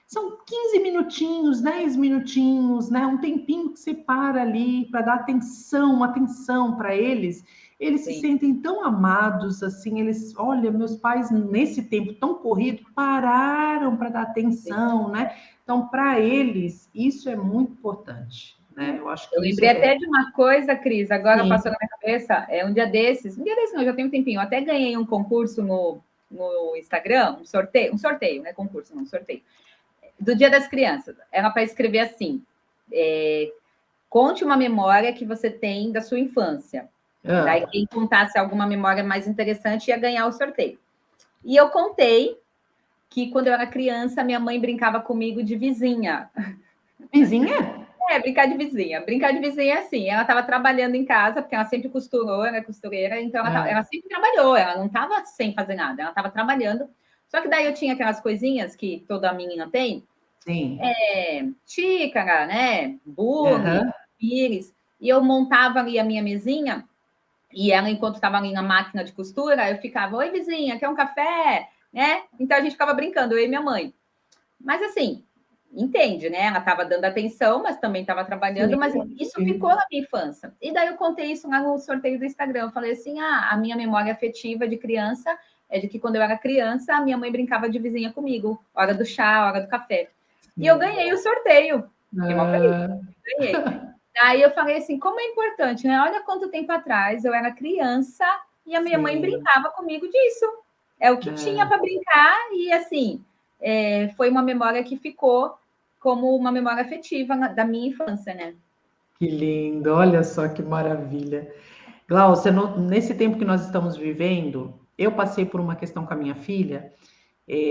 são 15 minutinhos, 10 minutinhos, né? Um tempinho que você para ali para dar atenção para eles. Eles se Sim, sentem tão amados, assim, olha, meus pais nesse tempo tão corrido pararam para dar sim. atenção, né? Então, para eles, isso é muito importante, né? É. Eu acho Eu que isso lembrei até de uma coisa, Cris, agora sim. passou na minha cabeça, um dia desses não, já tem um tempinho, eu até ganhei um concurso no Instagram, um sorteio, né? Concurso, não, um sorteio, do Dia das Crianças. Era para escrever assim: conte uma memória que você tem da sua infância. Daí, Ah, quem contasse alguma memória mais interessante ia ganhar o sorteio. E eu contei que quando eu era criança, minha mãe brincava comigo de vizinha. vizinha? Brincar de vizinha. Brincar de vizinha é assim. Ela estava trabalhando em casa, porque ela sempre costurou, ela é costureira, então ela Ah, sempre trabalhou, ela não estava sem fazer nada, ela estava trabalhando. Só que daí eu tinha aquelas coisinhas que toda menina tem, sim. xícara, né? Bule, Aham. pires. E eu montava ali a minha mesinha, e ela, enquanto estava ali na máquina de costura, eu ficava, oi, vizinha, quer um café? Né? Então a gente ficava brincando, eu e minha mãe. Mas assim, entende, né? Ela estava dando atenção, mas também estava trabalhando, Sim, mas isso ficou sim. na minha infância. E daí eu contei isso lá no sorteio do Instagram. Eu falei assim: a minha memória afetiva de criança é de que quando eu era criança, a minha mãe brincava de vizinha comigo, hora do chá, hora do café. E eu Sim. ganhei o sorteio. Fiquei mal feliz, Ah, ganhei. Daí eu falei assim: como é importante, né? Olha quanto tempo atrás eu era criança e a minha mãe sim. brincava comigo disso. É o que tinha para brincar, e assim, foi uma memória que ficou como uma memória afetiva da minha infância, né? Que lindo, olha só que maravilha. Glaucia, nesse tempo que nós estamos vivendo, eu passei por uma questão com a minha filha,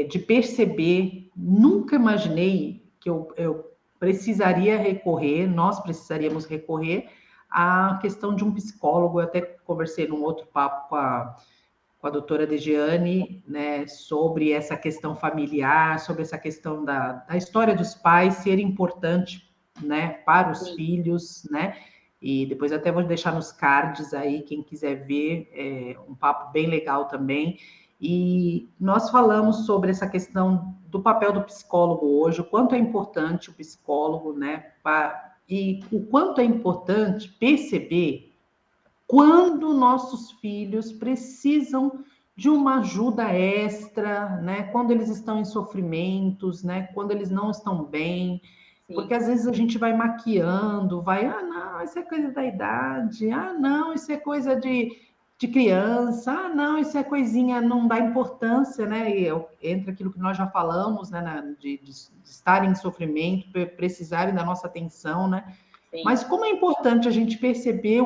de perceber, nunca imaginei que eu precisaria recorrer, nós precisaríamos recorrer à questão de um psicólogo. Eu até conversei num outro papo com a doutora Degiane, né, sobre essa questão familiar, sobre essa questão da história dos pais ser importante, né, para os Sim, filhos, né, e depois até vou deixar nos cards aí, quem quiser ver, um papo bem legal também. E nós falamos sobre essa questão do papel do psicólogo hoje, o quanto é importante o psicólogo, né? E o quanto é importante perceber quando nossos filhos precisam de uma ajuda extra, né? Quando eles estão em sofrimentos, né? Quando eles não estão bem, porque Sim. às vezes a gente vai maquiando, não, isso é coisa da idade, não, isso é coisa de criança, não, isso é coisinha, não dá importância, né? Entra aquilo que nós já falamos, né? De estarem em sofrimento, precisarem da nossa atenção, né? Sim. Mas como é importante a gente perceber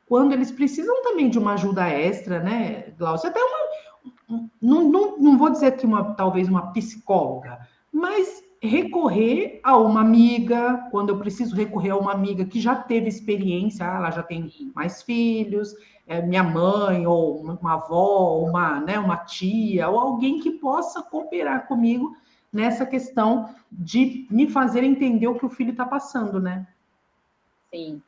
quando eles precisam também de uma ajuda extra, né, Glaucia? Até não vou dizer que talvez uma psicóloga, mas recorrer a uma amiga, quando eu preciso recorrer a uma amiga que já teve experiência, ela já tem mais filhos, minha mãe, ou uma avó, ou uma tia, ou alguém que possa cooperar comigo nessa questão de me fazer entender o que o filho está passando, né? Sim.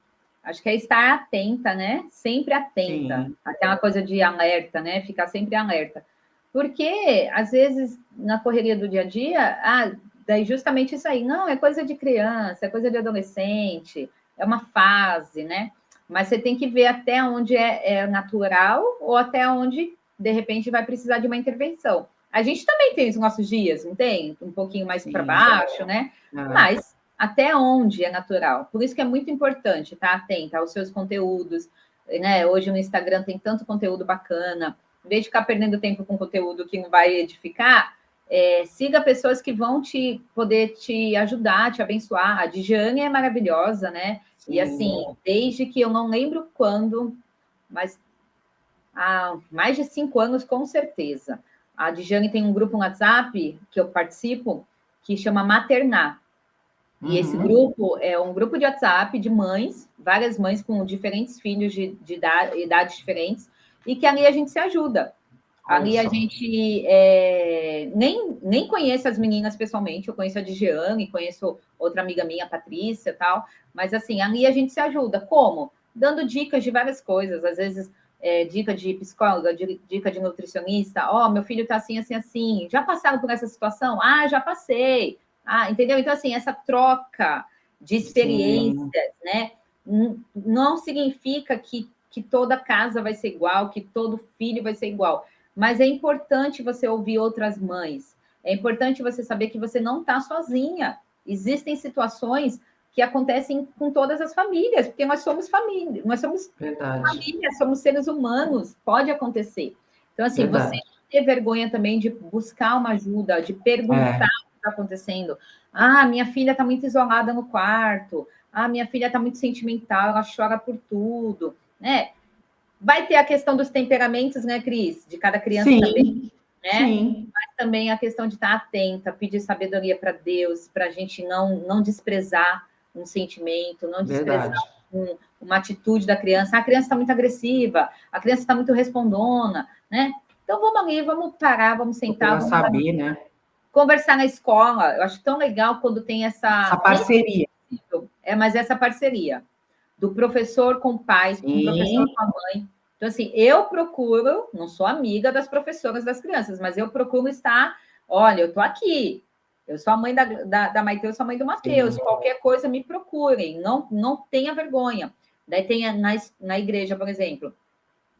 Acho que é estar atenta, né? Sempre atenta. Sim. Aquela coisa de alerta, né? Ficar sempre alerta. Porque, às vezes, na correria do dia a dia, daí justamente isso aí, não, é coisa de criança, é coisa de adolescente, é uma fase, né? Mas você tem que ver até onde é natural ou até onde, de repente, vai precisar de uma intervenção. A gente também tem os nossos dias, não tem? Um pouquinho mais para Sim. baixo, né? Mas até onde é natural. Por isso que é muito importante estar atenta aos seus conteúdos, né? Hoje no Instagram tem tanto conteúdo bacana. Em vez de ficar perdendo tempo com conteúdo que não vai edificar, siga pessoas que vão poder te ajudar, te abençoar. A Dijane é maravilhosa, né? Sim. E assim, desde que eu não lembro quando, mas há mais de 5 anos, com certeza. A Dijane tem um grupo no WhatsApp que eu participo, que chama Maternar. E esse grupo é um grupo de WhatsApp de mães, várias mães com diferentes filhos de idades diferentes, e que ali a gente se ajuda. Ali a gente nem conhece as meninas pessoalmente, eu conheço a Digiane, conheço outra amiga minha, a Patrícia e tal, mas assim, ali a gente se ajuda. Como? Dando dicas de várias coisas, às vezes dica de psicóloga, dica de nutricionista, meu filho tá assim, assim, assim, já passaram por essa situação? Já passei. Entendeu? Então, assim, essa troca de experiências, né? Não significa que toda casa vai ser igual, que todo filho vai ser igual. Mas é importante você ouvir outras mães. É importante você saber que você não está sozinha. Existem situações que acontecem com todas as famílias, porque nós somos família, nós somos família, somos seres humanos, pode acontecer. Então, assim, você não ter vergonha também de buscar uma ajuda, de perguntar está acontecendo. Minha filha está muito isolada no quarto. Minha filha está muito sentimental, ela chora por tudo, né? Vai ter a questão dos temperamentos, né, Cris? De cada criança também, né? Sim. Mas também a questão de estar atenta, pedir sabedoria para Deus, para a gente não desprezar um sentimento, não desprezar uma atitude da criança. A criança está muito agressiva, a criança está muito respondona, né? Então vamos ali, vamos parar, vamos sentar, vamos saber, né? Conversar na escola. Eu acho tão legal quando tem essa parceria. Mas essa parceria do professor com o pai, do professor com a mãe. Então, assim, eu procuro, não sou amiga das professoras das crianças, mas eu procuro estar, olha, eu estou aqui, eu sou a mãe da Maite, eu sou a mãe do Matheus, qualquer coisa me procurem, não tenha vergonha. Daí tem na igreja, por exemplo,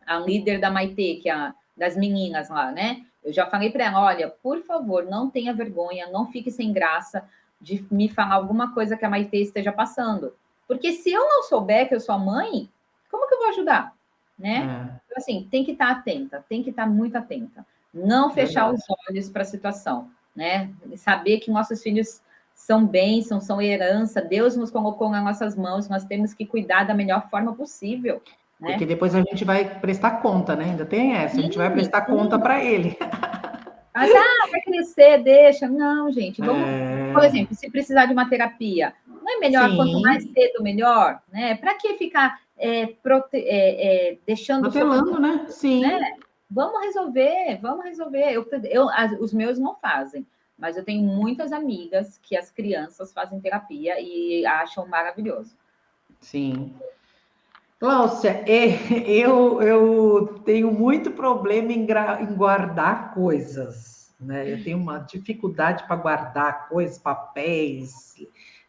a líder da Maite, que é das meninas lá, né? Eu já falei para ela, olha, por favor, não tenha vergonha, não fique sem graça de me falar alguma coisa que a Maite esteja passando. Porque se eu não souber que eu sou a mãe, como que eu vou ajudar? Né? Então, assim, tem que estar atenta, tem que estar muito atenta. Não fechar os olhos para a situação, né? Saber que nossos filhos são bênçãos, são herança, Deus nos colocou nas nossas mãos, nós temos que cuidar da melhor forma possível. Né? Porque depois a gente vai prestar conta, né? Ainda tem essa, a gente vai prestar conta para ele. Mas, vai crescer, deixa. Não, gente, vamos. Por exemplo, se precisar de uma terapia, não é melhor quanto mais cedo, melhor? Né? Para que ficar deixando protelando, né? Sim. Né? Vamos resolver. Os meus não fazem, mas eu tenho muitas amigas que as crianças fazem terapia e acham maravilhoso. Sim. Cláudia, eu tenho muito problema em guardar coisas, né? Eu tenho uma dificuldade para guardar coisas, papéis,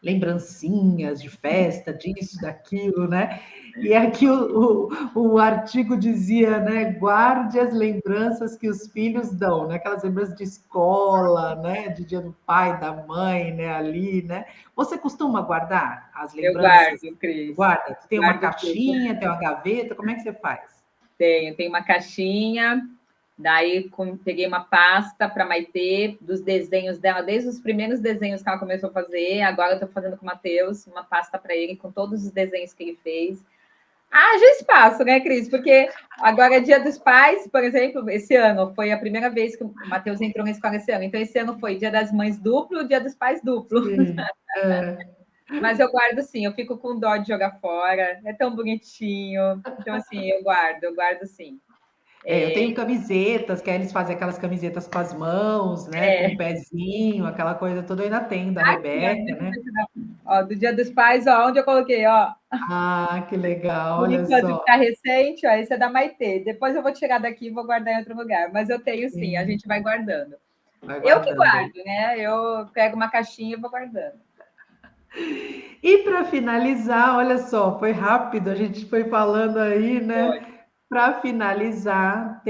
lembrancinhas de festa, disso, daquilo, né? E aqui o artigo dizia, né? Guarde as lembranças que os filhos dão, né? Aquelas lembranças de escola, né? De dia do pai, da mãe, né? Ali, né? Você costuma guardar as Eu lembranças? guardo, Cris. Guarda? Tem uma Guardo tudo. caixinha, tem uma gaveta, como é que você faz? Tenho uma caixinha, daí peguei uma pasta para Maitê, dos desenhos dela, desde os primeiros desenhos que ela começou a fazer, agora eu estou fazendo com o Matheus, uma pasta para ele com todos os desenhos que ele fez. Haja espaço, né, Cris? Porque agora é Dia dos Pais, por exemplo, esse ano foi a primeira vez que o Matheus entrou na escola esse ano, então esse ano foi Dia das Mães duplo, Dia dos Pais duplo. Sim. Mas eu guardo sim, eu fico com dó de jogar fora, é tão bonitinho. Então, assim, eu guardo sim. Eu tenho camisetas, que aí eles fazem aquelas camisetas com as mãos, né? Com o pezinho, aquela coisa toda, eu ainda tenho, da Aqui, ó, Rebeca, né? ó, do Dia dos Pais, ó, onde eu coloquei, ó. Ah, que legal, Por olha enquanto só. está recente, ó, esse é da Maitê. Depois eu vou tirar daqui e vou guardar em outro lugar. Mas eu tenho sim, a Sim, gente vai guardando. vai Eu que guardando aí. guardo, né? Eu pego uma caixinha e vou guardando. E para finalizar, olha só, foi rápido, a gente foi falando aí, Foi. né? Para finalizar,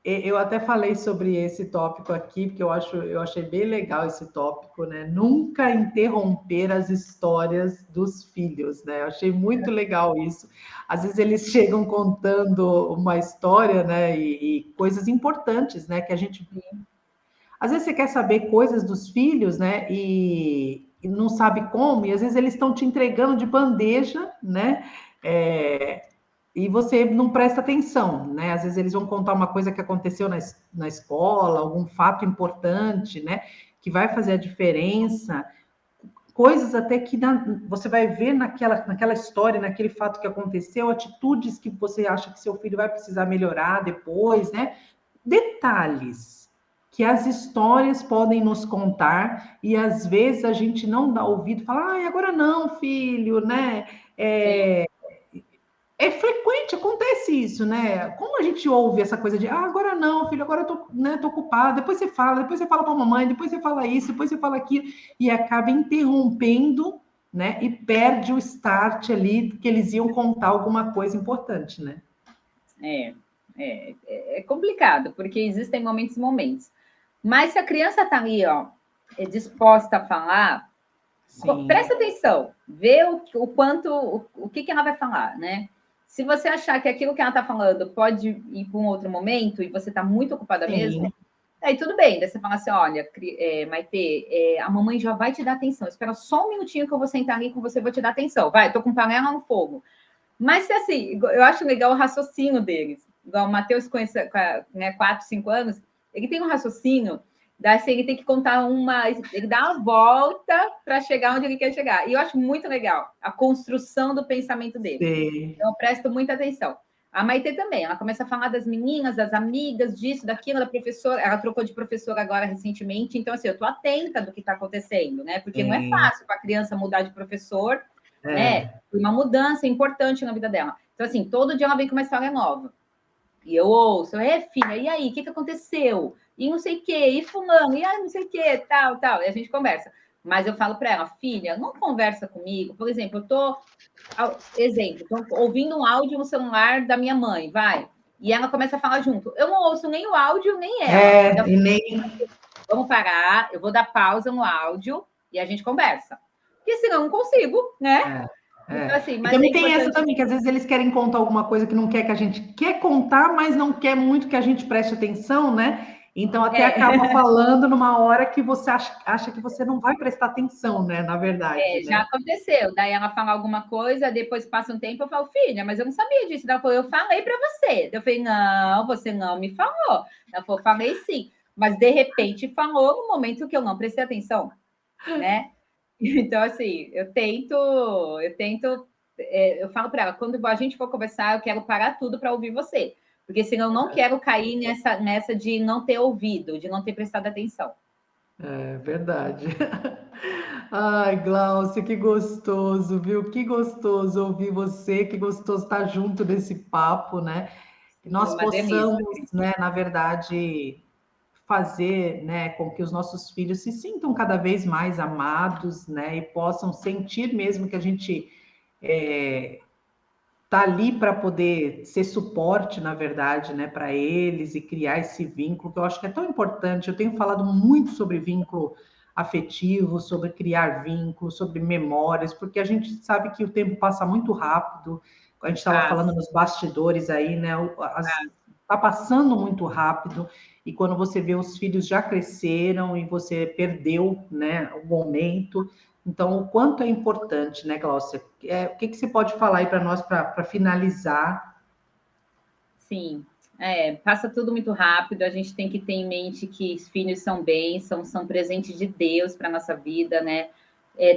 eu até falei sobre esse tópico aqui, porque eu achei bem legal esse tópico, né? Nunca interromper as histórias dos filhos, né? Eu achei muito legal isso. Às vezes eles chegam contando uma história, né? E coisas importantes, né? Que a gente às vezes você quer saber coisas dos filhos, né? E não sabe como, e às vezes eles estão te entregando de bandeja, né? E você não presta atenção, né? Às vezes eles vão contar uma coisa que aconteceu na escola, algum fato importante, né? Que vai fazer a diferença. Coisas até que você vai ver naquela história, naquele fato que aconteceu, atitudes que você acha que seu filho vai precisar melhorar depois, né? Detalhes que as histórias podem nos contar e às vezes a gente não dá ouvido, fala, ah, agora não, filho, né? Sim. É frequente, acontece isso, né? Como a gente ouve essa coisa de, ah, agora não, filho, agora eu tô, né, tô ocupado, depois você fala para a mamãe, depois você fala isso, depois você fala aquilo, e acaba interrompendo, né? E perde o start ali que eles iam contar alguma coisa importante, né? É complicado, porque existem momentos e momentos. Mas se a criança está ali, ó, disposta a falar, Sim, presta atenção, vê o quanto, o que ela vai falar, né? Se você achar que aquilo que ela está falando pode ir para um outro momento e você está muito ocupada sim, mesmo, aí tudo bem. Daí você fala assim: olha, Maitê, a mamãe já vai te dar atenção. Espera só um minutinho que eu vou sentar ali com você e vou te dar atenção. Vai, tô com panela no fogo. Mas assim, eu acho legal o raciocínio deles. Igual o Matheus conhece, né, 4, 5 anos, ele tem um raciocínio, daí assim, ele tem que contar ele dá uma volta para chegar onde ele quer chegar. E eu acho muito legal a construção do pensamento dele. sim, Então, eu presto muita atenção. A Maitê também, ela começa a falar das meninas, das amigas, disso, daquilo, da professora. Ela trocou de professora agora recentemente, então, assim, eu estou atenta do que está acontecendo, né? Porque não é sim, fácil para a criança mudar de professor, né? é. Foi uma mudança importante na vida dela. Então, assim, todo dia ela vem com uma história nova. E eu ouço, filha, e aí, o que aconteceu? E não sei o quê, e fulano, e não sei o quê, tal, tal. E a gente conversa. Mas eu falo para ela, filha, não conversa comigo. Por exemplo, estou ouvindo um áudio no celular da minha mãe, vai. E ela começa a falar junto. Eu não ouço nem o áudio, nem ela. E nem. Vamos parar, eu vou dar pausa no áudio e a gente conversa. Porque senão eu não consigo, né? Então, assim, E mas é também tem essa importante. também, que às vezes eles querem contar alguma coisa que não quer que a gente quer contar, mas não quer muito que a gente preste atenção, né? Então até acaba falando numa hora que você acha que você não vai prestar atenção, né? Na verdade, Já né? aconteceu. Daí ela fala alguma coisa, depois passa um tempo, eu falo, filha, mas eu não sabia disso. Ela falou, eu falei para você. Eu falei, não, você não me falou. Ela falou, falei sim. Mas de repente falou no momento que eu não prestei atenção, né? Então, assim, eu falo para ela, quando a gente for conversar, eu quero parar tudo para ouvir você. Porque senão eu não quero cair nessa de não ter ouvido, de não ter prestado atenção. É verdade. Ai, Glaucia, que gostoso, viu? Que gostoso ouvir você, que gostoso estar junto nesse papo, né? Que Sim, nós uma delícia, possamos, Cris. né, na verdade, fazer, né, com que os nossos filhos se sintam cada vez mais amados, né, e possam sentir mesmo que a gente tá ali para poder ser suporte, na verdade, né, para eles e criar esse vínculo que eu acho que é tão importante. Eu tenho falado muito sobre vínculo afetivo, sobre criar vínculos, sobre memórias, porque a gente sabe que o tempo passa muito rápido. A gente estava falando Passa, nos bastidores aí, né? passa. Tá passando muito rápido e quando você vê os filhos já cresceram e você perdeu, né, o momento. Então, o quanto é importante, né, Glaucia? O que você pode falar aí para nós para finalizar? Sim, passa tudo muito rápido. A gente tem que ter em mente que os filhos são bênçãos, são presentes de Deus para a nossa vida, né?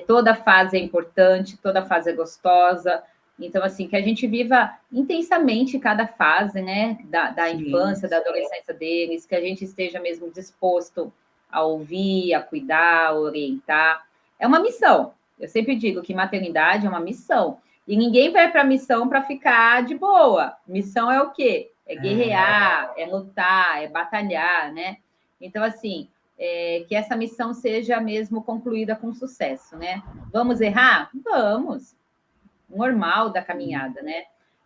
Toda fase é importante, toda fase é gostosa. Então, assim, que a gente viva intensamente cada fase, né? Da Sim, infância, da adolescência deles, que a gente esteja mesmo disposto a ouvir, a cuidar, a orientar. É uma missão. Eu sempre digo que maternidade é uma missão. E ninguém vai para a missão para ficar de boa. Missão é o quê? É guerrear, é lutar, é batalhar, né? Então, assim, que essa missão seja mesmo concluída com sucesso, né? Vamos errar? Vamos. Normal da caminhada, né?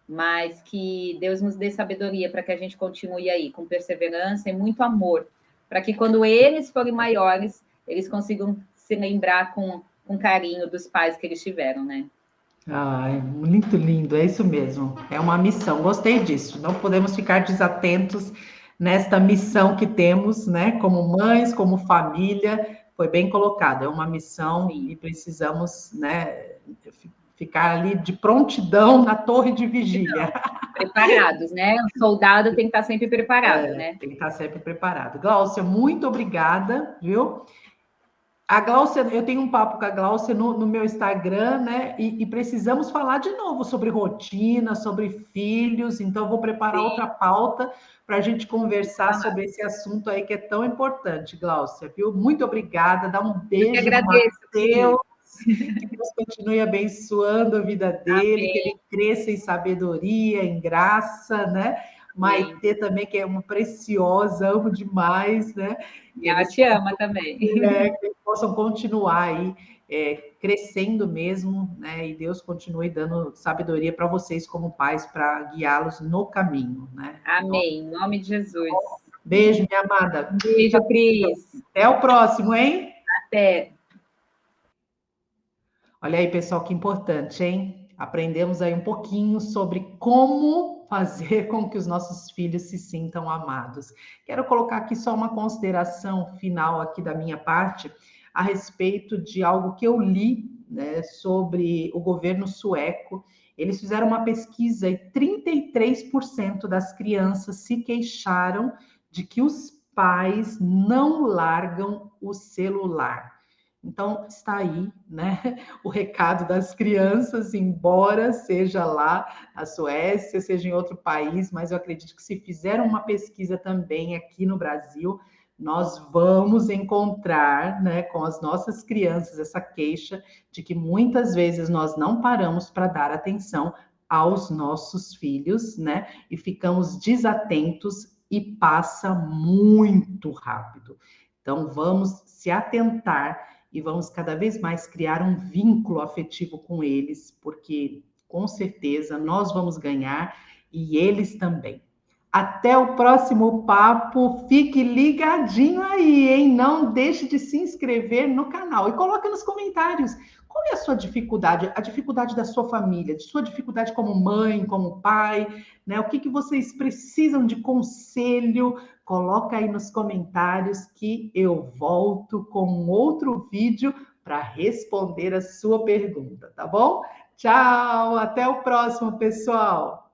Mas que Deus nos dê sabedoria para que a gente continue aí com perseverança e muito amor, para que quando eles forem maiores, eles consigam se lembrar com carinho dos pais que eles tiveram, né? ai, muito lindo, é isso mesmo. É uma missão. Gostei disso. Não podemos ficar desatentos nesta missão que temos, né? Como mães, como família. Foi bem colocado. É uma missão Sim. e precisamos, né, ficar ali de prontidão na torre de vigília. Preparados, né? O soldado tem que estar sempre preparado, né? Tem que estar sempre preparado. Glaucia, muito obrigada, viu? A Gláucia, eu tenho um papo com a Gláucia no meu Instagram, né? E precisamos falar de novo sobre rotina, sobre filhos. Então, eu vou preparar outra Sim, pauta para a gente conversar falar. sobre esse assunto aí que é tão importante, Gláucia, viu? Muito obrigada. Dá um Eu que beijo no agradeço, Mateus. Cris. Que Deus continue abençoando a vida dele, que Amém. ele cresça em sabedoria, em graça, né? Amém. Maitê também, que é uma preciosa, amo demais, né? E Que ela eles te ama também. que eles possam continuar aí crescendo mesmo, né? E Deus continue dando sabedoria para vocês como pais para guiá-los no caminho, né? Amém. Em nome de Jesus. Beijo, minha amada. Um Fica beijo, com Deus. Cris. Até o próximo, hein? Até. Olha aí, pessoal, que importante, hein? Aprendemos aí um pouquinho sobre como fazer com que os nossos filhos se sintam amados. Quero colocar aqui só uma consideração final aqui da minha parte a respeito de algo que eu li, né, sobre o governo sueco. Eles fizeram uma pesquisa e 33% das crianças se queixaram de que os pais não largam o celular. Então, está aí, né, o recado das crianças, embora seja lá na Suécia, seja em outro país, mas eu acredito que se fizer uma pesquisa também aqui no Brasil, nós vamos encontrar, né, com as nossas crianças essa queixa de que muitas vezes nós não paramos para dar atenção aos nossos filhos, né, e ficamos desatentos e passa muito rápido. Então, vamos se atentar e vamos cada vez mais criar um vínculo afetivo com eles, porque com certeza nós vamos ganhar e eles também. Até o próximo papo. Fique ligadinho aí, hein? Não deixe de se inscrever no canal e coloque nos comentários qual é a sua dificuldade, a dificuldade da sua família, de sua dificuldade como mãe, como pai, né? O que vocês precisam de conselho? Coloca aí nos comentários que eu volto com outro vídeo para responder a sua pergunta, tá bom? Tchau, até o próximo, pessoal.